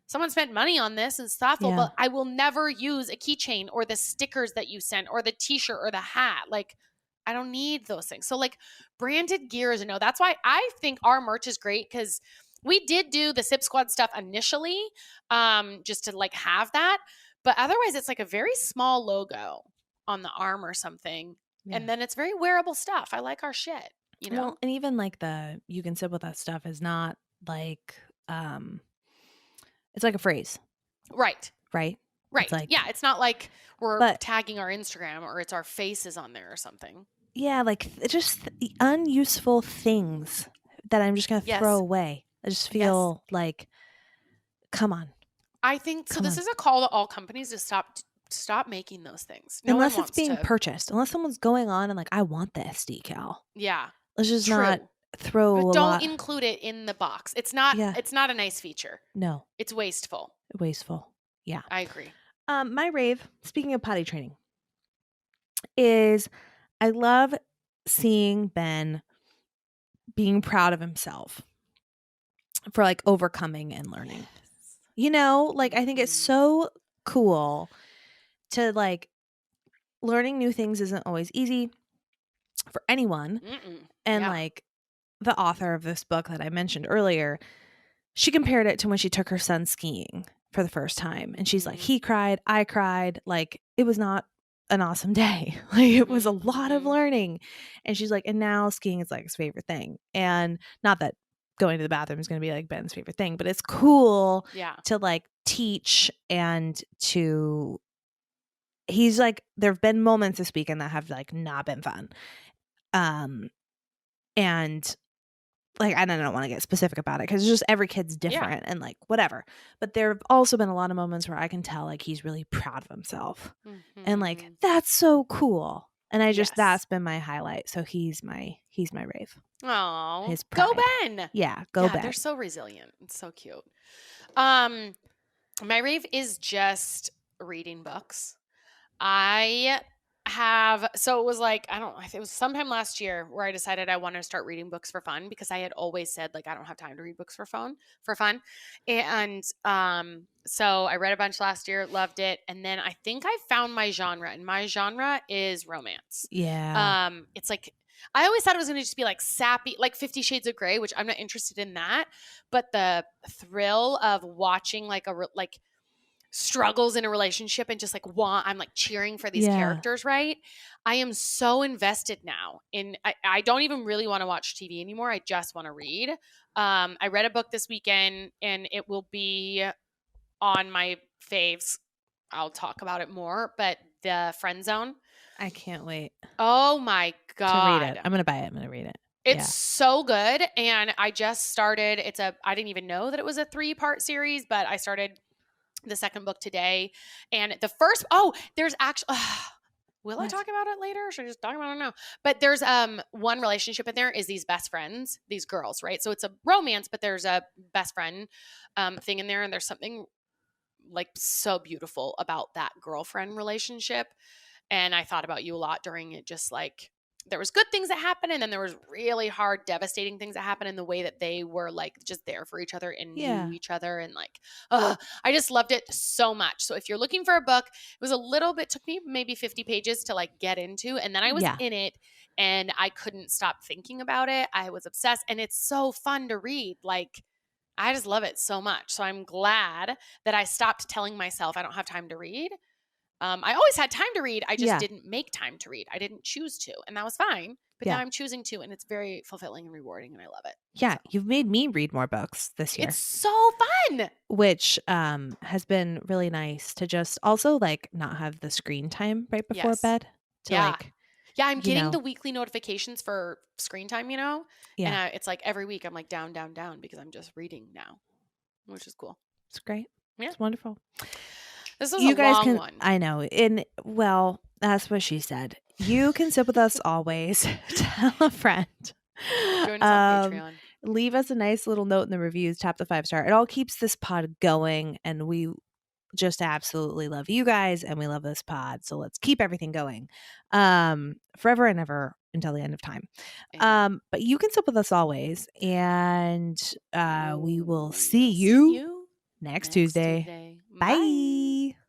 someone spent money on this and it's thoughtful, but I will never use a keychain or the stickers that you sent or the t-shirt or the hat. Like, I don't need those things. So like branded gear is a no. That's why I think our merch is great because we did do the Sip Squad stuff initially just to like have that. But otherwise, it's like a very small logo on the arm or something. Yeah. And then it's very wearable stuff. I like our shit, you know? Well, and even like the You Can Sip With Us stuff is not like it's like a phrase. Right. Right? Right. It's like, yeah. It's not like we're tagging our Instagram or it's our faces on there or something. Yeah. Like just unuseful things that I'm just going to throw away. I just feel like, come on. I think so. This is a call to all companies to stop making those things. Unless it's being purchased. Unless someone's going on and like, I want this decal. Yeah. Let's just not throw but don't include it in the box. It's not a nice feature. No. It's wasteful. Yeah. I agree. My rave, speaking of potty training, is I love seeing Ben being proud of himself for like overcoming and learning. Yes. You know, like I think it's so cool to like learning new things isn't always easy for anyone. And like the author of this book that I mentioned earlier, she compared it to when she took her son skiing for the first time. And she's like, he cried, I cried. Like, it was not an awesome day. Like, it was a lot of learning. And she's like, and now skiing is like his favorite thing. And not that going to the bathroom is going to be like Ben's favorite thing, but it's cool to like teach and to, he's like, there have been moments this weekend that have like not been fun. And like, I don't want to get specific about it because it's just every kid's different and like whatever. But there have also been a lot of moments where I can tell like he's really proud of himself and like that's so cool. And I just that's been my highlight. So he's my rave. Oh, his pride. Go Ben. Yeah, go Ben. They're so resilient. It's so cute. My rave is just reading books. So it was like, it was sometime last year where I decided I wanted to start reading books for fun because I had always said like, I don't have time to read books for fun. And, so I read a bunch last year, loved it. And then I think I found my genre and my genre is romance. Yeah. It's like, I always thought it was going to just be like sappy, like 50 Shades of Grey, which I'm not interested in that. But the thrill of watching like struggles in a relationship and just like I'm like cheering for these characters, right? I am so invested now I don't even really want to watch TV anymore. I just want to read. I read a book this weekend and it will be on my faves. I'll talk about it more, but The Friend Zone. I can't wait. Oh my God. To read it. I'm going to buy it. I'm going to read it. It's so good. And I just started, I didn't even know that it was a 3-part series, but I started the second book today. And the first, there's actually, will I talk about it later? Or should I just talk about it now? But there's one relationship in there is these best friends, these girls, right? So it's a romance, but there's a best friend thing in there. And there's something like so beautiful about that girlfriend relationship. And I thought about you a lot during it, just like there was good things that happened, and then there was really hard, devastating things that happened in the way that they were like just there for each other and knew each other. And like, I just loved it so much. So if you're looking for a book, it was a little bit, took me maybe 50 pages to like get into. And then I was in it and I couldn't stop thinking about it. I was obsessed, and it's so fun to read. Like, I just love it so much. So I'm glad that I stopped telling myself I don't have time to read. I always had time to read. I just didn't make time to read. I didn't choose to, and that was fine. But now I'm choosing to, and it's very fulfilling and rewarding, and I love it. Yeah, so. You've made me read more books this year. It's so fun. Which has been really nice to just also like not have the screen time right before bed. To like, I'm getting the weekly notifications for screen time, and it's like every week I'm like down because I'm just reading now, which is cool. It's great. Yeah. It's wonderful. This is a long one. I know. Well, that's what she said. You can sit with us always. Tell a friend. Join us on Patreon. Leave us a nice little note in the reviews. Tap the 5-star. It all keeps this pod going, and we just absolutely love you guys, and we love this pod. So let's keep everything going, forever and ever until the end of time. But you can sit with us always, and we will see you next Tuesday. Bye.